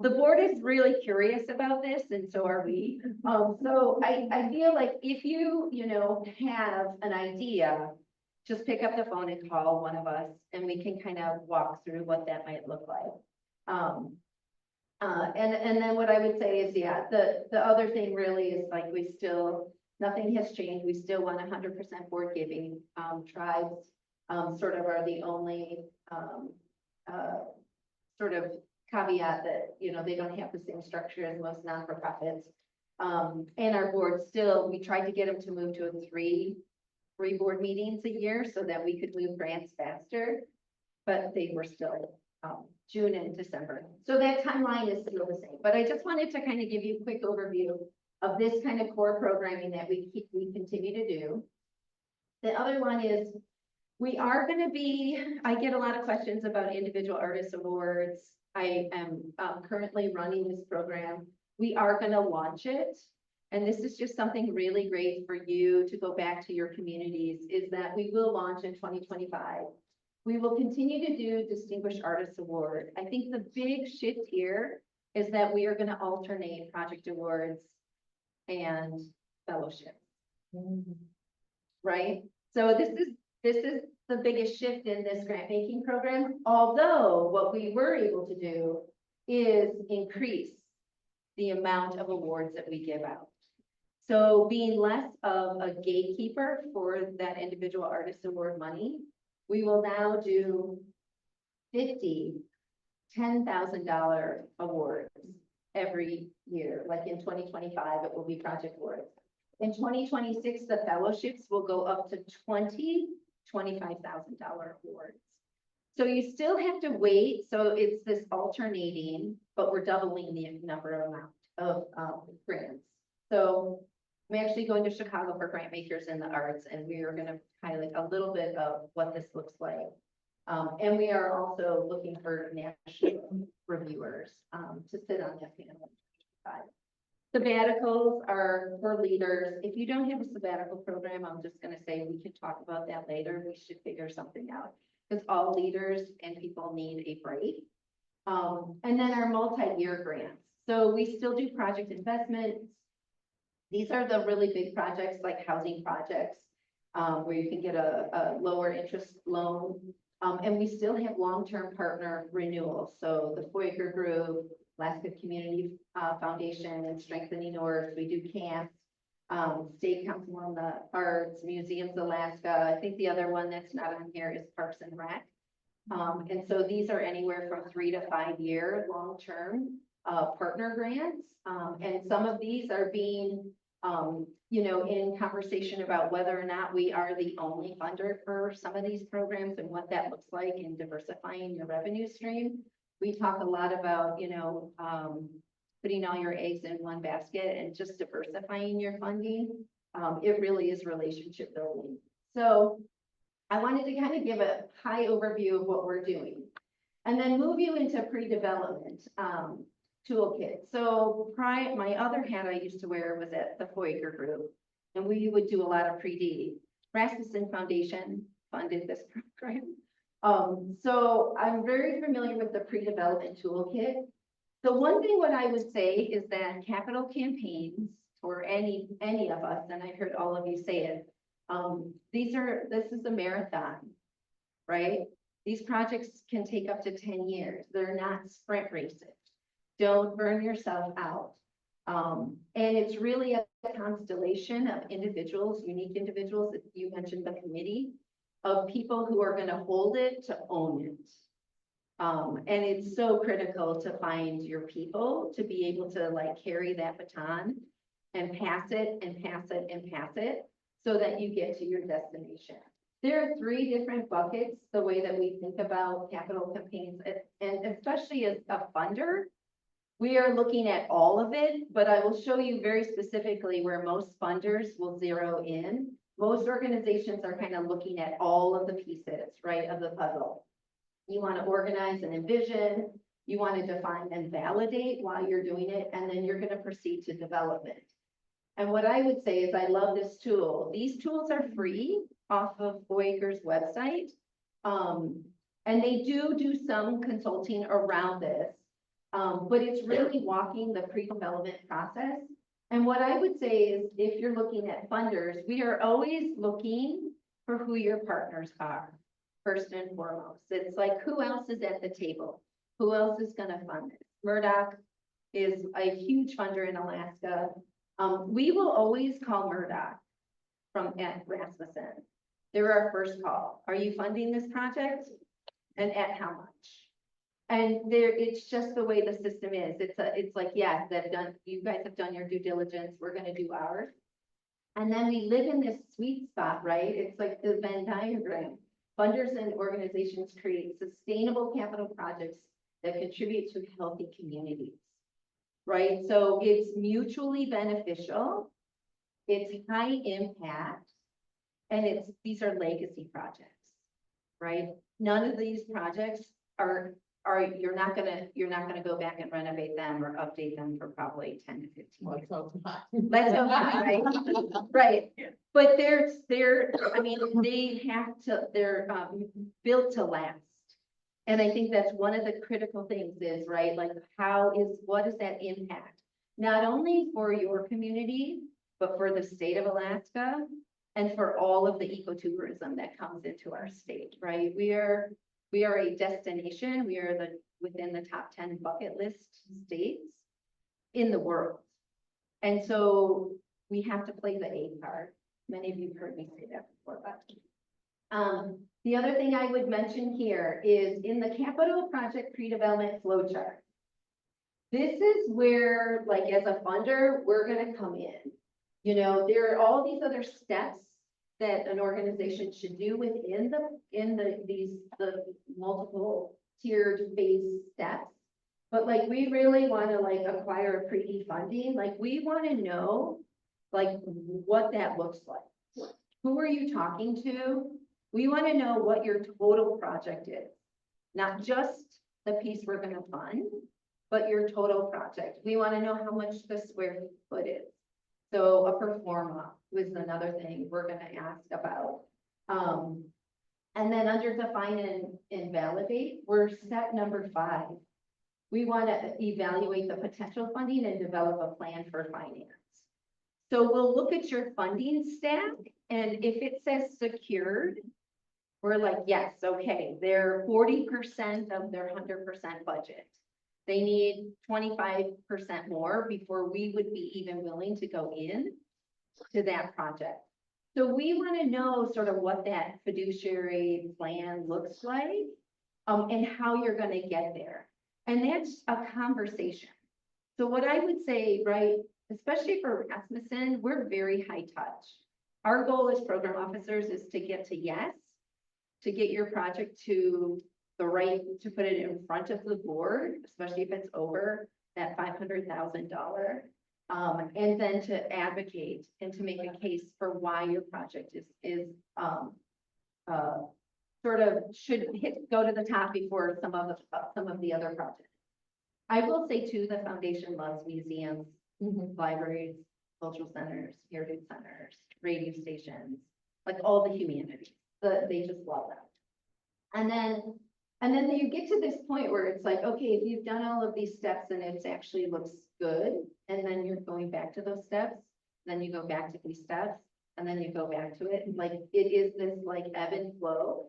The board is really curious about this, and so are we. So I feel like if you have an idea, just pick up the phone and call one of us, and we can kind of walk through what that might look like. And then what I would say is, yeah, the other thing really is like nothing has changed. We still want 100% board giving. Tribes sort of are the only sort of caveat that, they don't have the same structure as most non-for-profits. And our board still, we tried to get them to move to three board meetings a year so that we could move grants faster, but they were still June and December. So that timeline is still the same, but I just wanted to kind of give you a quick overview of this kind of core programming that we continue to do. The other one is we are going to be, I get a lot of questions about individual artist awards. I am currently running this program. We are going to launch it. And this is just something really great for you to go back to your communities, is that we will launch in 2025. We will continue to do Distinguished Artist Award. I think the big shift here is that we are going to alternate project awards and fellowships. Right? So this is the biggest shift in this grant making program. Although what we were able to do is increase the amount of awards that we give out. So being less of a gatekeeper for that individual artist award money, we will now do 50 $10,000 awards every year, like in 2025, it will be project awards. In 2026, the fellowships will go up to $25,000 awards. So you still have to wait, so it's this alternating, but we're doubling the amount of grants. So I'm actually going to Chicago for Grant Makers in the Arts, and we are gonna highlight a little bit of what this looks like. And we are also looking for national reviewers to sit on that panel. Sabbaticals are for leaders. If you don't have a sabbatical program, I'm just gonna say we can talk about that later. We should figure something out, because all leaders and people need a break. And then our multi-year grants. So we still do project investments. These are the really big projects like housing projects, where you can get a lower interest loan. And we still have long-term partner renewals. So the Foyker Group, Alaska Community Foundation, and Strengthening North. We do camps, State Council on the Arts, Museums Alaska. I think the other one that's not on here is Parks and Rec. And so these are anywhere from 3 to 5 year long-term partner grants. And some of these are being, in conversation about whether or not we are the only funder for some of these programs and what that looks like in diversifying your revenue stream. We talk a lot about, putting all your eggs in one basket and just diversifying your funding. It really is relationship building. So I wanted to kind of give a high overview of what we're doing and then move you into pre-development toolkit. So my other hat I used to wear was at the Foyker Group, and we would do a lot of pre-D. Rasmuson Foundation funded this program. So I'm very familiar with the pre-development toolkit. The one thing what I would say is that capital campaigns for any of us, and I heard all of you say it, this is a marathon, right? These projects can take up to 10 years. They're not sprint races. Don't burn yourself out. And it's really a constellation of individuals, unique individuals. You mentioned the committee of people who are going to hold it to own it. And it's so critical to find your people to be able to like carry that baton and pass it and pass it and pass it so that you get to your destination. There are 3 different buckets, the way that we think about capital campaigns, and especially as a funder, we are looking at all of it, but I will show you very specifically where most funders will zero in. Most organizations are kind of looking at all of the pieces, right, of the puzzle. You want to organize and envision, you want to define and validate while you're doing it, and then you're going to proceed to development. And what I would say is I love this tool. These tools are free off of Foyker's website. And they do some consulting around this. But it's really walking the pre-development process. And what I would say is if you're looking at funders, we are always looking for who your partners are, first and foremost. It's like, who else is at the table? Who else is going to fund it? Murdoch is a huge funder in Alaska. We will always call Murdoch at Rasmussen. They're our first call. Are you funding this project? And at how much? And it's just the way the system is. It's like, yes, you guys have done your due diligence. We're going to do ours. And then we live in this sweet spot, right? It's like the Venn diagram. Funders and organizations create sustainable capital projects that contribute to healthy communities, right? So it's mutually beneficial. It's high impact, and these are legacy projects, right? None of these projects you're not gonna go back and renovate them or update them for probably 10 to 15 years. Let's hope not, right? Right. But they're built to last. And I think that's one of the critical things is, right? Like what is that impact? Not only for your community, but for the state of Alaska and for all of the ecotourism that comes into our state, right? We are a destination. We are within the top 10 bucket list states in the world. And so we have to play the A card. Many of you have heard me say that before, but the other thing I would mention here is in the capital project pre-development flowchart, this is where, like, as a funder, we're gonna come in. You know, there are all these other steps that an organization should do within the multiple tiered phase steps. But like, we really wanna like acquire a pre funding, like, we wanna know like what that looks like. Who are you talking to? We wanna know what your total project is, not just the piece we're gonna fund, but your total project. We wanna know how much the square foot is. So a performa was another thing we're gonna ask about. And then under define and validate, we're step number 5. We wanna evaluate the potential funding and develop a plan for finance. So we'll look at your funding stack, and if it says secured, we're like, yes, okay, they're 40% of their 100% budget. They need 25% more before we would be even willing to go in to that project. So we want to know sort of what that fiduciary plan looks like, and how you're going to get there. And that's a conversation. So what I would say, right, especially for Rasmussen, we're very high touch. Our goal as program officers is to get to yes, to get your project to the right, to put it in front of the board, especially if it's over that $500,000. And then to advocate and to make a case for why your project is sort of should go to the top before some of the other projects. I will say too, the foundation loves museums, libraries, cultural centers, heritage centers, radio stations, like all the humanities. They just love them. And then you get to this point where it's like, okay, if you've done all of these steps and it actually looks good, and then you're going back to those steps, then you go back to these steps, and then you go back to it. Like, it is this like ebb and flow.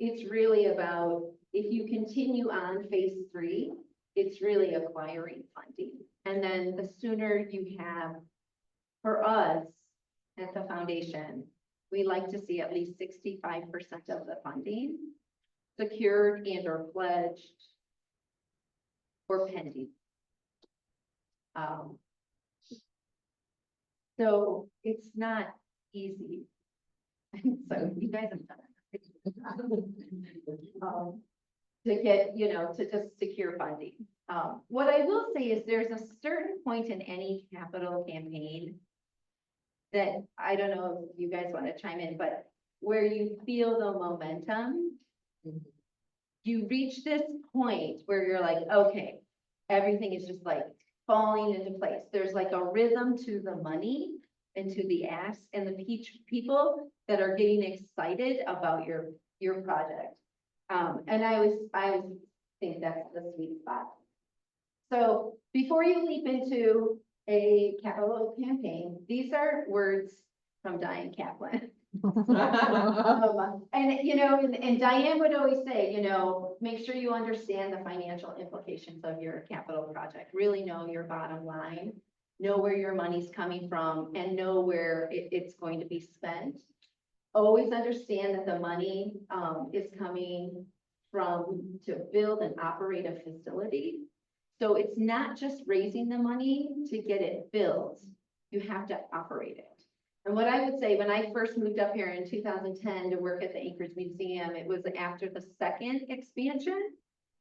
It's really about, if you continue on phase 3, it's really acquiring funding. And then the sooner you have, for us at the foundation, we like to see at least 65% of the funding secured and or pledged or pending. So it's not easy. So you guys have done it. To get, to just secure funding. What I will say is there's a certain point in any capital campaign that, I don't know if you guys want to chime in, but where you feel the momentum, you reach this point where you're like, okay, everything is just like falling into place. There's like a rhythm to the money and to the ask and the people that are getting excited about your project. And I always think that's the sweet spot. So before you leap into a capital campaign, these are words from Diane Kaplan. And Diane would always say, make sure you understand the financial implications of your capital project. Really know your bottom line, know where your money's coming from, and know where it's going to be spent. Always understand that the money is coming from to build and operate a facility. So it's not just raising the money to get it built. You have to operate it. And what I would say, when I first moved up here in 2010 to work at the Anchorage Museum, it was after the second expansion,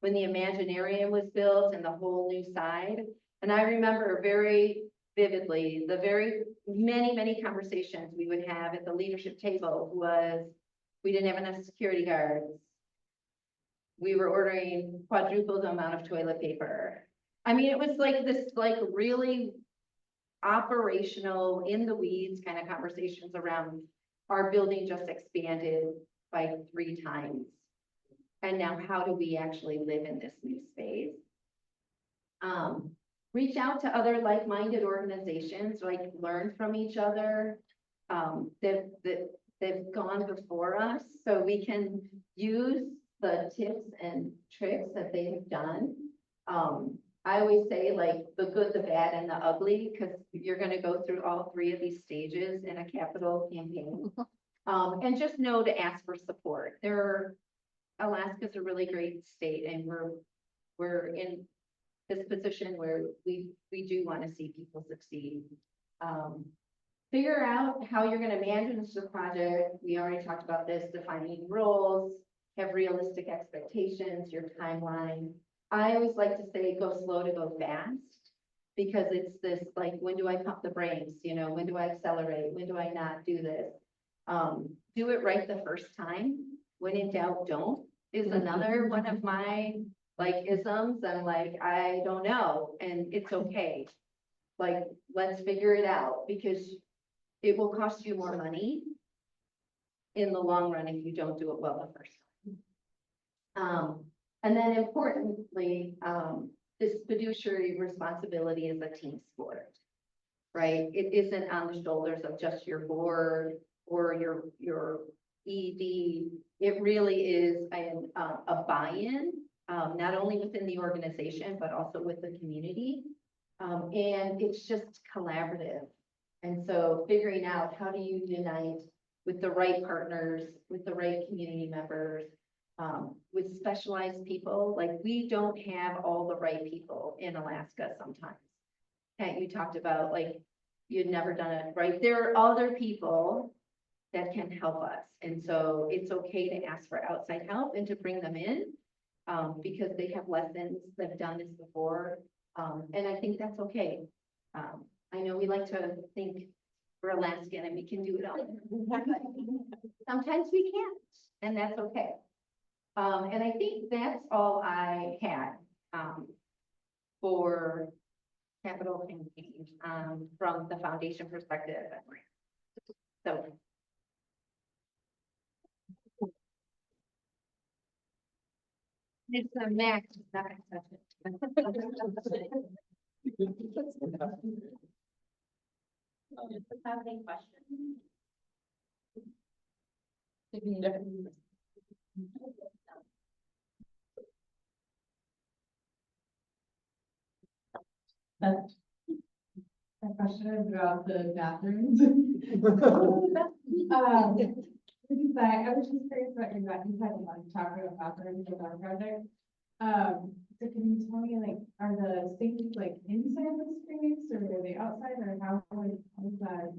when the Imaginarium was built and the whole new side. And I remember very vividly, the very many conversations we would have at the leadership table was, we didn't have enough security guards. We were ordering quadruple the amount of toilet paper. I mean, it was like this, like really operational, in the weeds kind of conversations around our building just expanded by 3 times. And now how do we actually live in this new space? Reach out to other like-minded organizations, like learn from each other. They've gone before us, so we can use the tips and tricks that they have done. I always say like the good, the bad, and the ugly, because you're going to go through all 3 of these stages in a capital campaign. And just know to ask for support. Alaska's a really great state, and we're in this position where we do want to see people succeed. Figure out how you're gonna manage the project. We already talked about this, defining roles, have realistic expectations, your timeline. I always like to say, go slow to go fast, because it's this, like, when do I pump the brakes, you know, when do I accelerate, when do I not do this? Do it right the first time. When in doubt, don't, is another one of my, like, isms. I'm like, I don't know, and it's okay. Like, let's figure it out, because it will cost you more money in the long run if you don't do it well the first time. And then importantly, this fiduciary responsibility is a team sport, right? It isn't on the shoulders of just your board or your ED. It really is a buy-in, not only within the organization, but also with the community. And it's just collaborative. And so figuring out how do you unite with the right partners, with the right community members, with specialized people. Like, we don't have all the right people in Alaska sometimes. And you talked about, like, you'd never done it right. There are other people that can help us. And so it's okay to ask for outside help and to bring them in, because they have lessons, they've done this before. And I think that's okay. I know we like to think we're Alaskan and we can do it all. Sometimes we can't, and that's okay. And I think that's all I had, for capital campaign, from the foundation perspective. So. It's a max, it's not gonna touch it. Have any questions? A question about the bathrooms. Because I was just curious about your bathroom, you had a lot of talk about bathrooms with our project. So can you tell me, like, are the sinks like inside the space or are they outside, or how is that?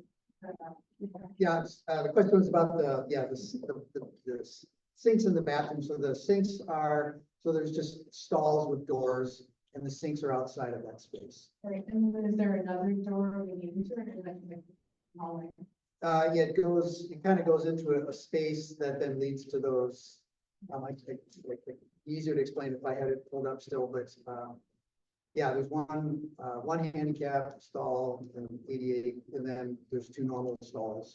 Yeah, the question was about the sinks in the bathroom. So the sinks are, so there's just stalls with doors, and the sinks are outside of that space. Right, and then is there another door we need to, or is that like smaller? Yeah, it kind of goes into a space that then leads to those. Easier to explain if I had it pulled up still, but yeah, there's one handicap stall and 88, and then there's two normal stalls.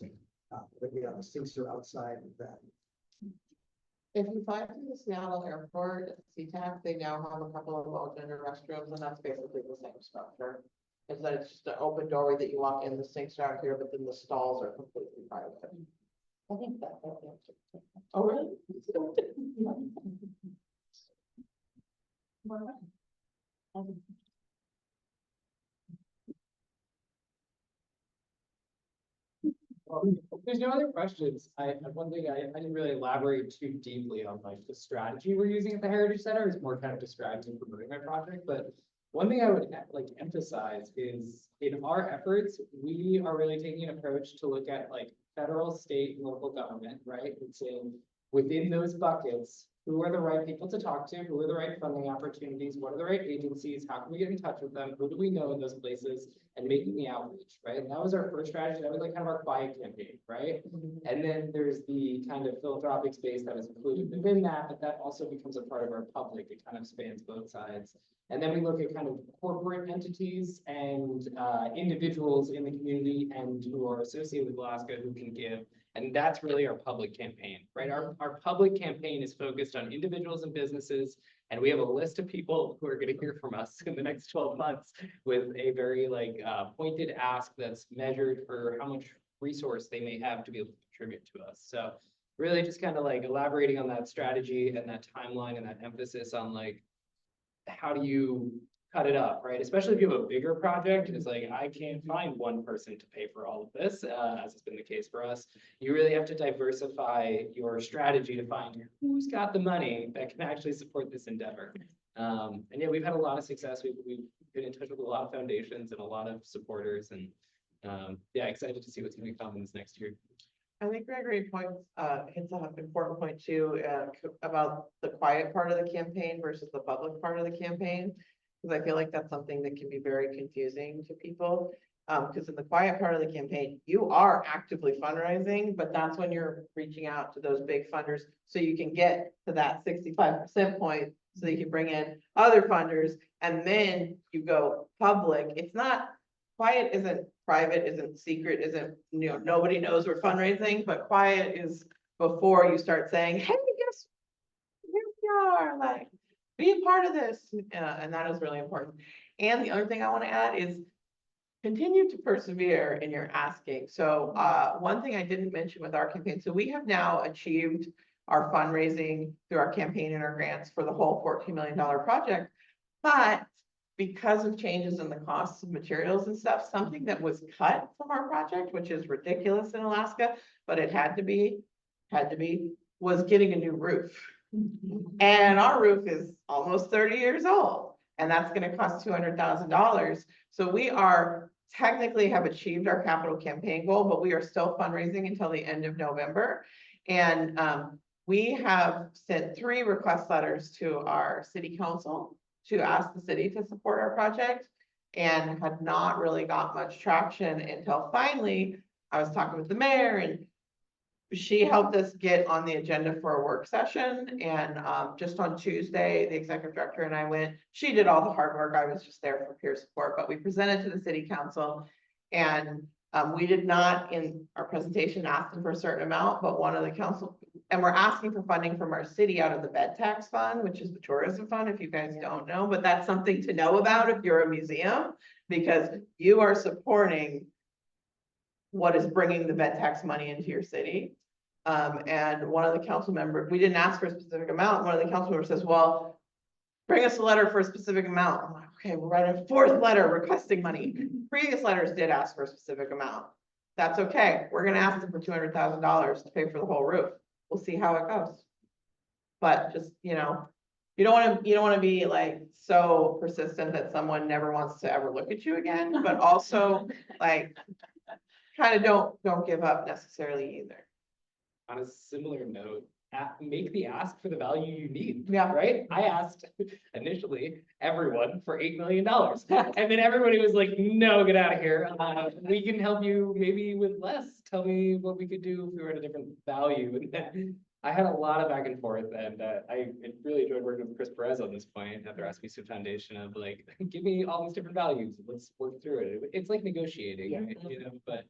But yeah, the sinks are outside of that. If you fly to the Seattle airport at SeaTac, they now have a couple of well gender restrooms, and that's basically the same structure. Is that it's just an open doorway that you walk in, the sinks are out here, but then the stalls are completely private. I think that's okay. Oh, really? If there's no other questions, one thing I didn't really elaborate too deeply on, like, the strategy we're using at the Heritage Center is more kind of described in promoting my project, but one thing I would like emphasize is in our efforts, we are really taking an approach to look at, like, federal, state, and local government, right? And saying within those buckets, who are the right people to talk to? Who are the right funding opportunities? What are the right agencies? How can we get in touch with them? Who do we know in those places? And making the outreach, right? And that was our first strategy. That was like kind of our quiet campaign, right? And then there's the kind of philanthropic space that is included within that, but that also becomes a part of our public. It kind of spans both sides. And then we look at kind of corporate entities and individuals in the community and who are associated with Alaska who can give. And that's really our public campaign, right? Our public campaign is focused on individuals and businesses. And we have a list of people who are going to hear from us in the next 12 months with a very pointed ask that's measured for how much resource they may have to be able to contribute to us. So really just kind of like elaborating on that strategy and that timeline and that emphasis on like, how do you cut it up, right? Especially if you have a bigger project, it's like, I can't find one person to pay for all of this, as has been the case for us. You really have to diversify your strategy to find who's got the money that can actually support this endeavor. And yeah, we've had a lot of success. We've been in touch with a lot of foundations and a lot of supporters, and yeah, excited to see what's going to come in this next year. I think Gregory hits an important point too, about the quiet part of the campaign versus the public part of the campaign. Because I feel like that's something that can be very confusing to people. Because in the quiet part of the campaign, you are actively fundraising, but that's when you're reaching out to those big funders. So you can get to that 65% point, so you can bring in other funders, and then you go public. It's not, quiet isn't private, isn't secret, isn't, nobody knows we're fundraising, but quiet is before you start saying, hey, guess, here we are, like, be a part of this, and that is really important. And the other thing I want to add is continue to persevere in your asking. So one thing I didn't mention with our campaign, so we have now achieved our fundraising through our campaign and our grants for the whole $14 million project. But because of changes in the costs of materials and stuff, something that was cut from our project, which is ridiculous in Alaska, but it had to be, was getting a new roof. And our roof is almost 30 years old, and that's going to cost $200,000. So we are technically have achieved our capital campaign goal, but we are still fundraising until the end of November. And we have sent 3 request letters to our city council to ask the city to support our project, and had not really got much traction until finally I was talking with the mayor, and she helped us get on the agenda for a work session. And just on Tuesday, the executive director and I went, she did all the hard work. I was just there for peer support, but we presented to the city council, and we did not in our presentation ask them for a certain amount, but one of the council, and we're asking for funding from our city out of the bed tax fund, which is the tourism fund, if you guys don't know, but that's something to know about if you're a museum, because you are supporting what is bringing the bed tax money into your city. And one of the council members, we didn't ask for a specific amount. One of the council members says, well, bring us a letter for a specific amount. I'm like, okay, we'll write a 4th letter requesting money. Previous letters did ask for a specific amount. That's okay. We're going to ask them for $200,000 to pay for the whole roof. We'll see how it goes. But just, you don't want to be like so persistent that someone never wants to ever look at you again, but also like kind of don't give up necessarily either. On a similar note, make the ask for the value you need. Yeah. Right? I asked initially everyone for $8 million. And then everybody was like, no, get out of here. We can help you maybe with less. Tell me what we could do if we were at a different value. And then I had a lot of back and forth, and I really enjoyed working with Chris Perez on this point at the Rasmuson Foundation of like, give me all these different values. Let's work through it. It's like negotiating, Yeah. but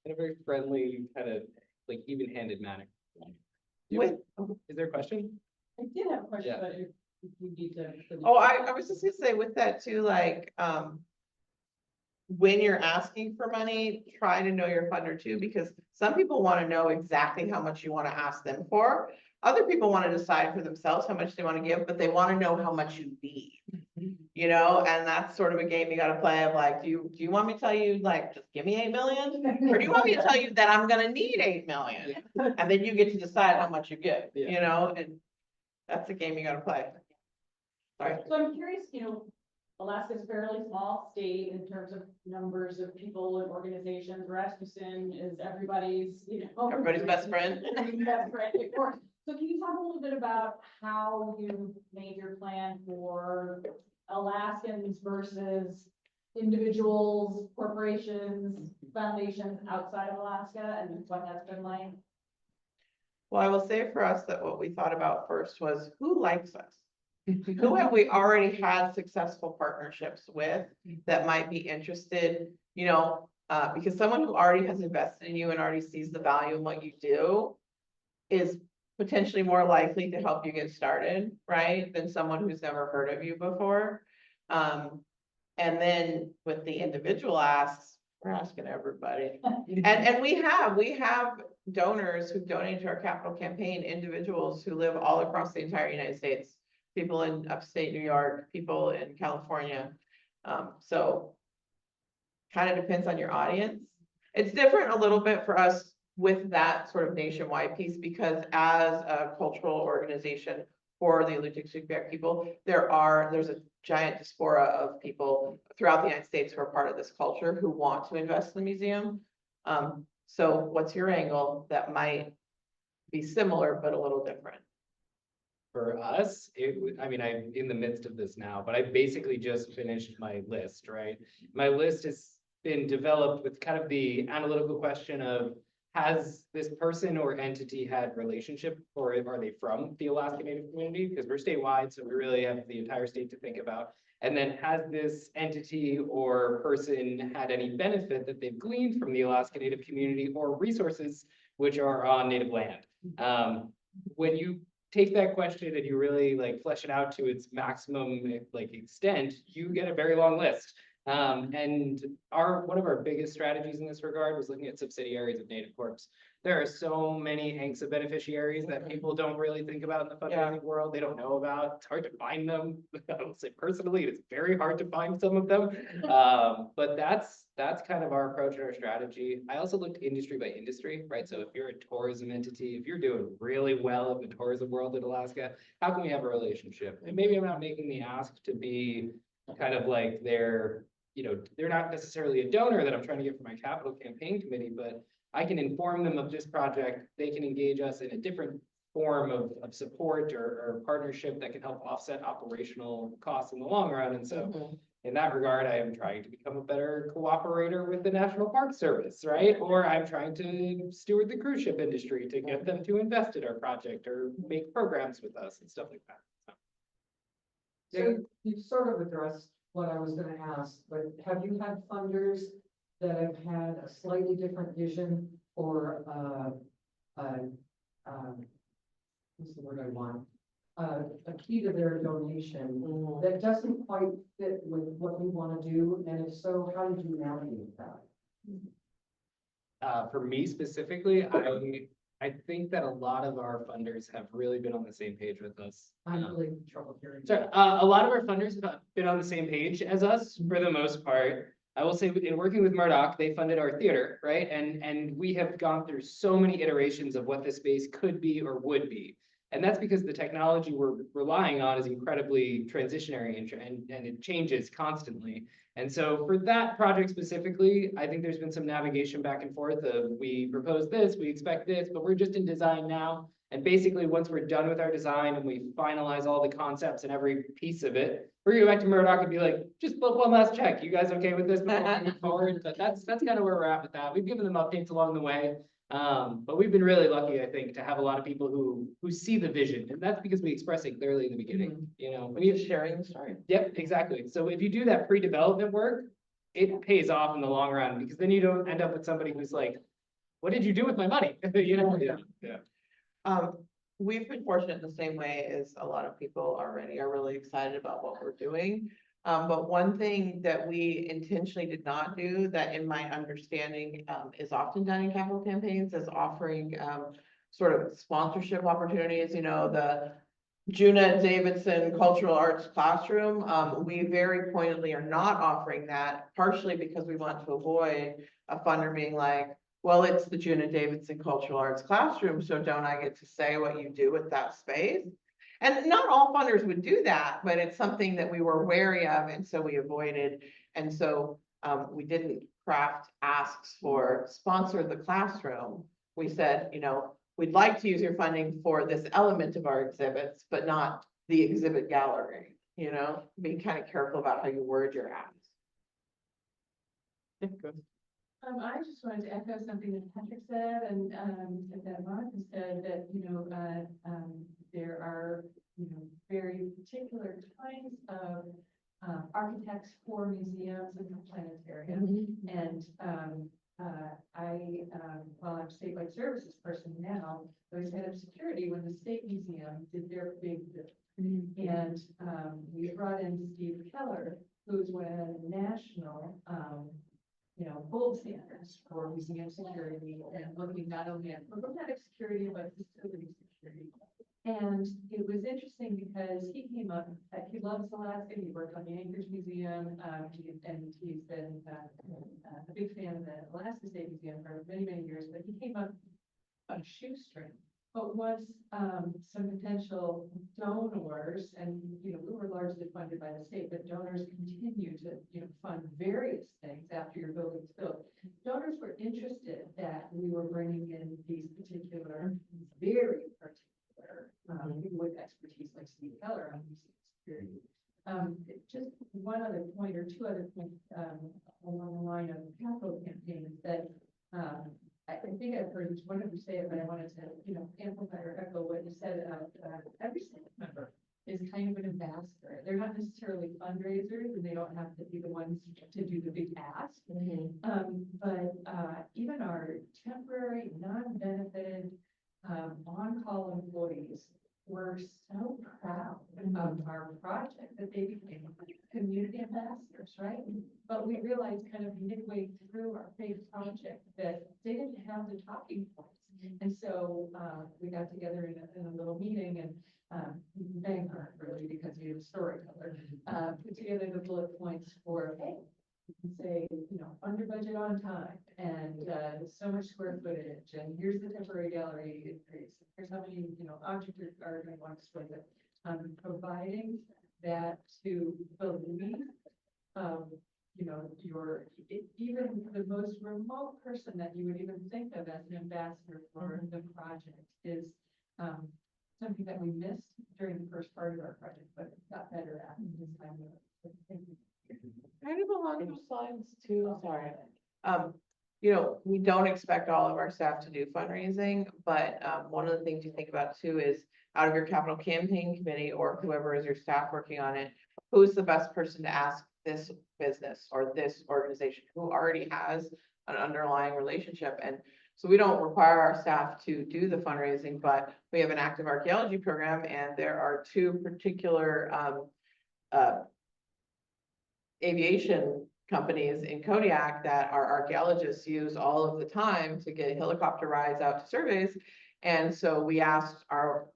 in a very friendly kind of like even-handed manner. Wait. Is there a question? I did have a question, Yeah. but if we need to. Oh, I was just gonna say with that too, like, when you're asking for money, try to know your funder too, because some people want to know exactly how much you want to ask them for. Other people want to decide for themselves how much they want to give, but they want to know how much you need. And that's sort of a game you got to play of like, do you want me to tell you like, just give me 8 million? Or do you want me to tell you that I'm gonna need 8 million? And then you get to decide how much you give, and that's a game you gotta play. Sorry. So I'm curious, Alaska's a fairly small state in terms of numbers of people and organizations. Rasmussen is everybody's, Everybody's best friend. Best friend, of course. So can you talk a little bit about how you made your plan for Alaskans versus individuals, corporations, foundations outside of Alaska, and what that's been like? Well, I will say for us that what we thought about first was who likes us? Who have we already had successful partnerships with that might be interested, because someone who already has invested in you and already sees the value in what you do is potentially more likely to help you get started, right? Than someone who's never heard of you before. And then with the individual asks, we're asking everybody. And we have donors who've donated to our capital campaign, individuals who live all across the entire United States, people in upstate New York, people in California. So kind of depends on your audience. It's different a little bit for us with that sort of nationwide piece, because as a cultural organization, for the Alutiiq people. There's a giant diaspora of people throughout the United States who are part of this culture who want to invest in the museum. So what's your angle that might be similar but a little different? For us, I mean, I'm in the midst of this now, but I basically just finished my list, right? My list has been developed with kind of the analytical question of, has this person or entity had relationship, or are they from the Alaska Native community? Because we're statewide, so we really have the entire state to think about. And then has this entity or person had any benefit that they've gleaned from the Alaska Native community or resources which are on Native land? When you take that question and you really like flesh it out to its maximum like extent, you get a very long list. And one of our biggest strategies in this regard was looking at subsidiaries of Native Corps. There are so many ANCSA beneficiaries that people don't really think about in the fundraising world. They don't know about. It's hard to find them. I will say personally, it's very hard to find some of them. But that's kind of our approach and our strategy. I also looked industry by industry, right? So if you're a tourism entity, if you're doing really well in the tourism world in Alaska, how can we have a relationship? And maybe I'm not making the ask to be kind of like they're not necessarily a donor that I'm trying to get for my capital campaign committee, but I can inform them of this project. They can engage us in a different form of support or partnership that can help offset operational costs in the long run. And so in that regard, I am trying to become a better cooperator with the National Park Service, right? Or I'm trying to steward the cruise ship industry to get them to invest in our project or make programs with us and stuff like that. So you sort of addressed what I was gonna ask, but have you had funders that have had a slightly different vision or, what's the word I want? A key to their donation that doesn't quite fit with what we wanna do, and if so, how did you navigate that? For me specifically, I think that a lot of our funders have really been on the same page with us. I'm really in trouble hearing. So a lot of our funders have been on the same page as us for the most part. I will say in working with Murdoch, they funded our theater, right? And we have gone through so many iterations of what this space could be or would be. And that's because the technology we're relying on is incredibly transitionary and it changes constantly. And so for that project specifically, I think there's been some navigation back and forth of we propose this, we expect this, but we're just in design now. And basically, once we're done with our design and we finalize all the concepts and every piece of it, we're gonna go back to Murdoch and be like, just flip one last check. You guys okay with this before we move forward? But that's kind of where we're at with that. We've given them updates along the way. But we've been really lucky, I think, to have a lot of people who see the vision. And that's because we express it clearly in the beginning, when you Sharing the story. Yep, exactly. So if you do that pre-development work, it pays off in the long run because then you don't end up with somebody who's like, what did you do with my money? Yeah. We've been fortunate in the same way as a lot of people already are really excited about what we're doing. But one thing that we intentionally did not do that in my understanding is often done in capital campaigns is offering sort of sponsorship opportunities, the Djuna Davidson Cultural Arts Classroom. We very pointedly are not offering that, partially because we want to avoid a funder being like, well, it's the Djuna Davidson Cultural Arts Classroom, so don't I get to say what you do with that space? And not all funders would do that, but it's something that we were wary of, and so we avoided. And so we didn't craft asks for sponsor the classroom. We said, we'd like to use your funding for this element of our exhibits, but not the exhibit gallery, be kind of careful about how you word your asks. I just wanted to echo something that Patrick said and that Monica said that, there are, very particular kinds of architects for museums and for planetariums. And while I'm statewide services person now, I was head of security when the state museum did their big build. And we brought in Steve Keller, who's one of the national gold standards for museum security and looking not only at programmatic security, but facility security. And it was interesting because he came up, he loves Alaska, he worked on the Anchorage Museum, and he's been a big fan of the Alaska State Museum for many, many years, but he came up on a shoestring But once, some potential donors, and, we were largely funded by the state, but donors continue to, fund various things after your building's built. Donors were interested that we were bringing in these particular, very particular, people with expertise like Steve Keller on museum security. Just one other point or two other points, along the line of capital campaigns that, I think I've heard each one of you say it, but I wanted to, amplify or echo what you said. Every single member is kind of an ambassador. They're not necessarily fundraisers, and they don't have to be the ones to do the big ask. But even our temporary, non-benefited, on-call employees were so proud of our project that they became community ambassadors, right? But we realized kind of midway through our phase project that they didn't have the talking points. And so we got together in a little meeting and banged her really because we had a storyteller, put together the bullet points for, hey, you can say, under budget on time, and so much square footage, and here's the temporary gallery increase, here's how many, objects are going to want to display it. Providing that to believe, even the most remote person that you would even think of as an ambassador for the project is something that we missed during the first part of our project, but got better at this time. Thank you. Kind of along those lines too, sorry. We don't expect all of our staff to do fundraising, but one of the things you think about too is out of your capital campaign committee or whoever is your staff working on it, who's the best person to ask this business or this organization who already has an underlying relationship? And so we don't require our staff to do the fundraising, but we have an active archaeology program, and there are two particular aviation companies in Kodiak that our archaeologists use all of the time to get helicopter rides out to surveys. And so we asked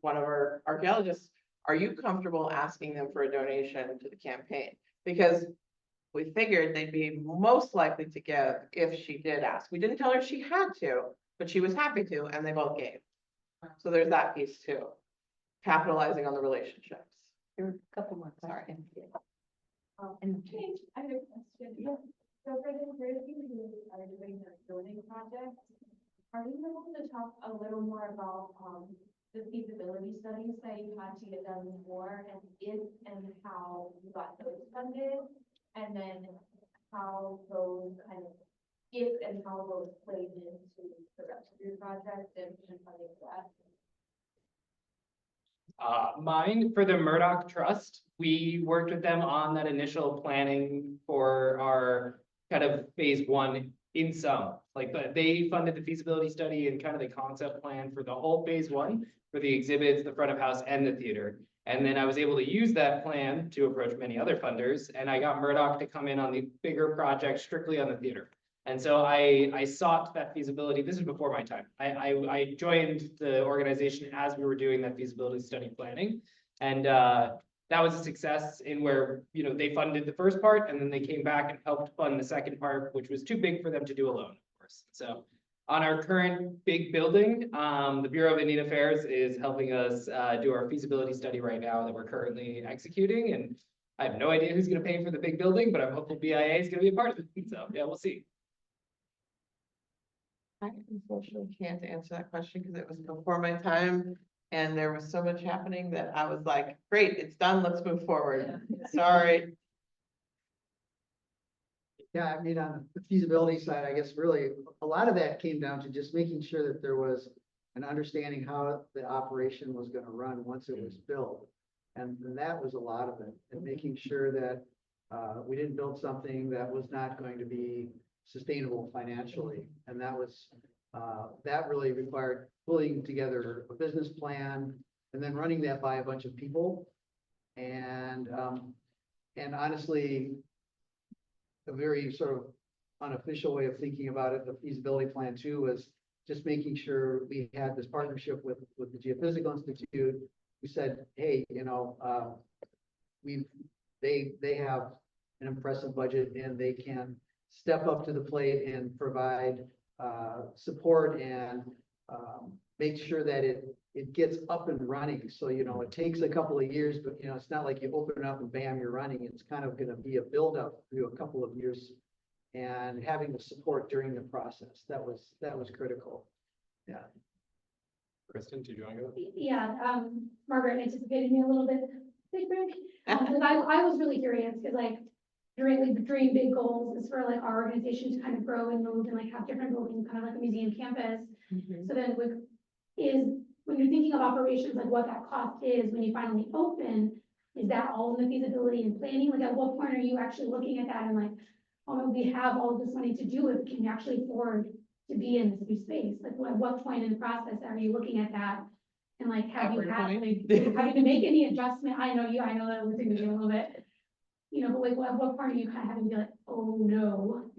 one of our archaeologists, are you comfortable asking them for a donation to the campaign? Because we figured they'd be most likely to give if she did ask. We didn't tell her she had to, but she was happy to, and they both gave. So there's that piece too, capitalizing on the relationships. There were a couple more Sorry. questions. And I have a question. Yeah. So for the group who are doing the building project, are you able to talk a little more about the feasibility studies that you had to get done before, and if and how you got those funded, and then how those kind of, if and how those played into the rest of your project and funding that? Mine for the Murdoch Trust, we worked with them on that initial planning for our kind of phase one in some. Like, but they funded the feasibility study and kind of the concept plan for the whole phase one for the exhibits, the front of house, and the theater. And then I was able to use that plan to approach many other funders, and I got Murdoch to come in on the bigger project strictly on the theater. And so I sought that feasibility. This is before my time. I joined the organization as we were doing that feasibility study planning. And that was a success in where, they funded the first part, and then they came back and helped fund the second part, which was too big for them to do alone, of course. So on our current big building, the Bureau of Indian Affairs is helping us do our feasibility study right now that we're currently executing. And I have no idea who's going to pay for the big building, but I'm hopeful BIA is going to be a part of it. So yeah, we'll see. I unfortunately can't answer that question because it was before my time, and there was so much happening that I was like, great, it's done, let's move forward. Sorry. Yeah, I mean, on the feasibility side, I guess really a lot of that came down to just making sure that there was an understanding how the operation was going to run once it was built. And that was a lot of it, and making sure that we didn't build something that was not going to be sustainable financially. And that was, that really required pulling together a business plan and then running that by a bunch of people. And honestly, a very sort of unofficial way of thinking about it, the feasibility plan too, was just making sure we had this partnership with the Geophysical Institute, who said, hey, they have an impressive budget and they can step up to the plate and provide support and make sure that it gets up and running. So, it takes a couple of years, but it's not like you open it up and bam, you're running. It's kind of gonna be a buildup through a couple of years. And having the support during the process, that was critical. Yeah. Kristen, did you want to go? Yeah, Margaret anticipated me a little bit. Big break. Because I was really curious, because like, dream big goals is for like our organization to kind of grow and move and like have different buildings, kind of like a museum campus. So then when you're thinking of operations, like what that cost is when you finally open, is that all in the feasibility and planning? Like at what point are you actually looking at that and like, oh no, we have all of this money to do it, can we actually afford to be in this new space? Like at what point in the process are you looking at that? And like, have you to make any adjustment? I know that was taking a little bit, but like, at what part are you kind of having to be like, oh no?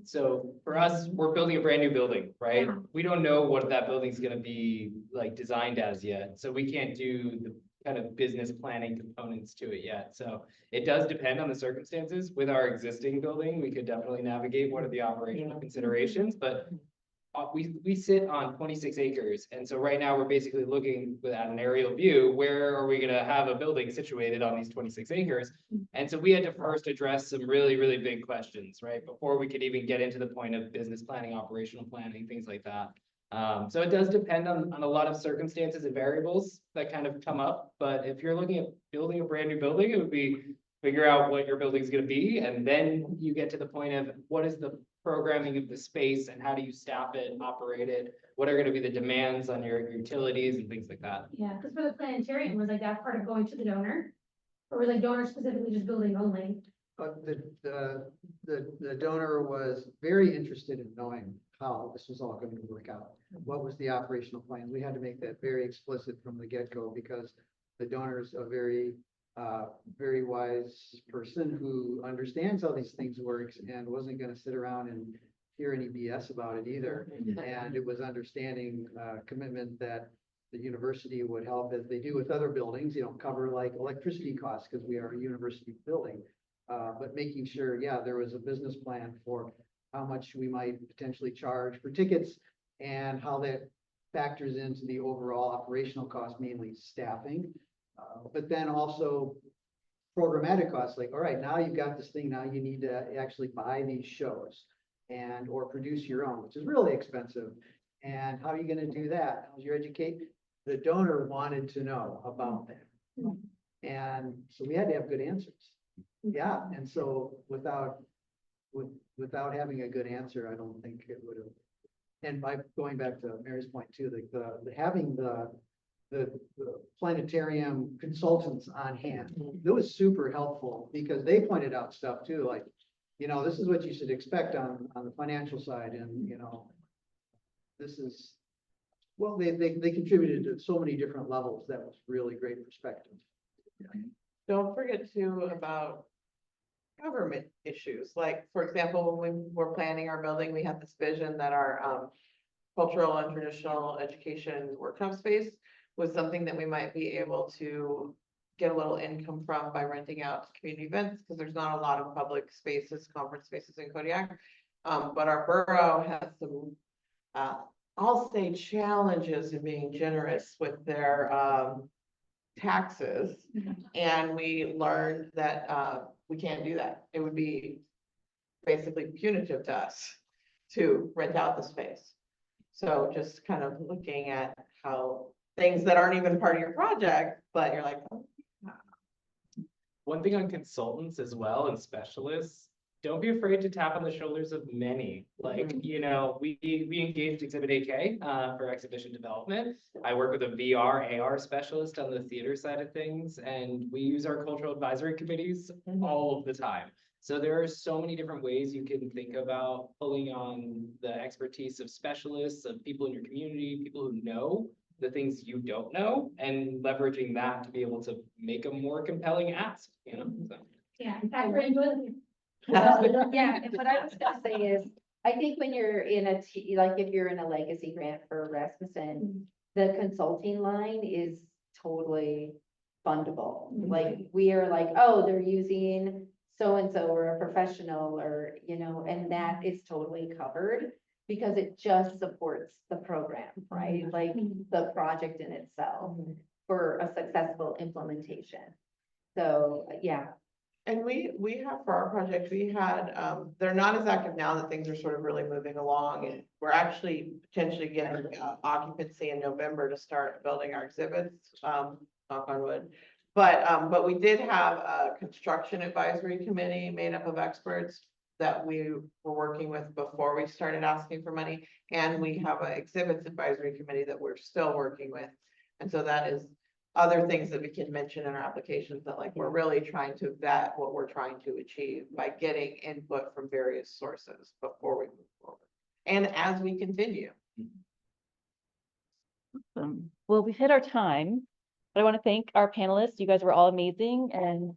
So for us, we're building a brand new building, right? Yeah. We don't know what that building's gonna be like designed as yet, so we can't do the kind of business planning components to it yet. So it does depend on the circumstances. With our existing building, we could definitely navigate what are the operational considerations, but we sit on 26 acres. And so right now we're basically looking at an aerial view, where are we gonna have a building situated on these 26 acres? And so we had to first address some really, really big questions, right? Before we could even get into the point of business planning, operational planning, things like that. So it does depend on a lot of circumstances and variables that kind of come up. But if you're looking at building a brand new building, it would be figure out what your building's gonna be. And then you get to the point of what is the programming of the space and how do you staff it and operate it? What are gonna be the demands on your utilities and things like that? Yeah, because for the planetarium, was like that part of going to the donor? Or was like donor specifically just building only? But the donor was very interested in knowing how this was all going to work out. What was the operational plan? We had to make that very explicit from the get-go, because the donor's a very wise person who understands how these things works and wasn't gonna sit around and hear any BS about it either. And it was understanding commitment that the university would help, as they do with other buildings, cover like electricity costs, because we are a university building. But making sure, there was a business plan for how much we might potentially charge for tickets and how that factors into the overall operational cost, mainly staffing. But then also programmatic costs, like, all right, now you've got this thing, now you need to actually buy these shows or produce your own, which is really expensive. And how are you gonna do that? How's your educate? The donor wanted to know about that. And so we had to have good answers. Yeah, and so without having a good answer, I don't think it would have. And by going back to Mary's point too, having the planetarium consultants on hand, that was super helpful, because they pointed out stuff too, like, this is what you should expect on the financial side, and this is, well, they contributed to so many different levels. That was really great perspective. Don't forget too about government issues. Like, for example, when we were planning our building, we had this vision that our cultural and traditional education workshop space was something that we might be able to get a little income from by renting out to community events, because there's not a lot of public spaces, conference spaces in Kodiak. But our borough has some I'll say challenges in being generous with their taxes. And we learned that we can't do that. It would be basically punitive to us to rent out the space. So just kind of looking at how things that aren't even part of your project, but you're like, oh. One thing on consultants as well and specialists, don't be afraid to tap on the shoulders of many. Like, we engaged Exhibit AK for exhibition development. I work with a VR, AR specialist on the theater side of things, and we use our cultural advisory committees all of the time. So there are so many different ways you can think about pulling on the expertise of specialists, of people in your community, people who know the things you don't know, and leveraging that to be able to make a more compelling ask, So. Yeah, in fact, we're enjoying Yeah, and what I was gonna say is, I think when you're in if you're in a legacy grant for Rasmuson, the consulting line is totally fundable. Like, we are like, oh, they're using so-and-so or a professional, or, and that is totally covered. because it just supports the program, right? Like the project in itself for a successful implementation. So, yeah, And we have for our project, we had, they're not as active now that things are sort of really moving along. And we're actually potentially getting occupancy in November to start building our exhibits, knock on wood. But we did have a construction advisory committee made up of experts that we were working with before we started asking for money. And we have an exhibits advisory committee that we're still working with. And so that is other things that we can mention in our applications, that like, we're really trying to vet what we're trying to achieve by getting input from various sources before we move forward. And as we continue. Well, we've hit our time, but I want to thank our panelists. You guys were all amazing and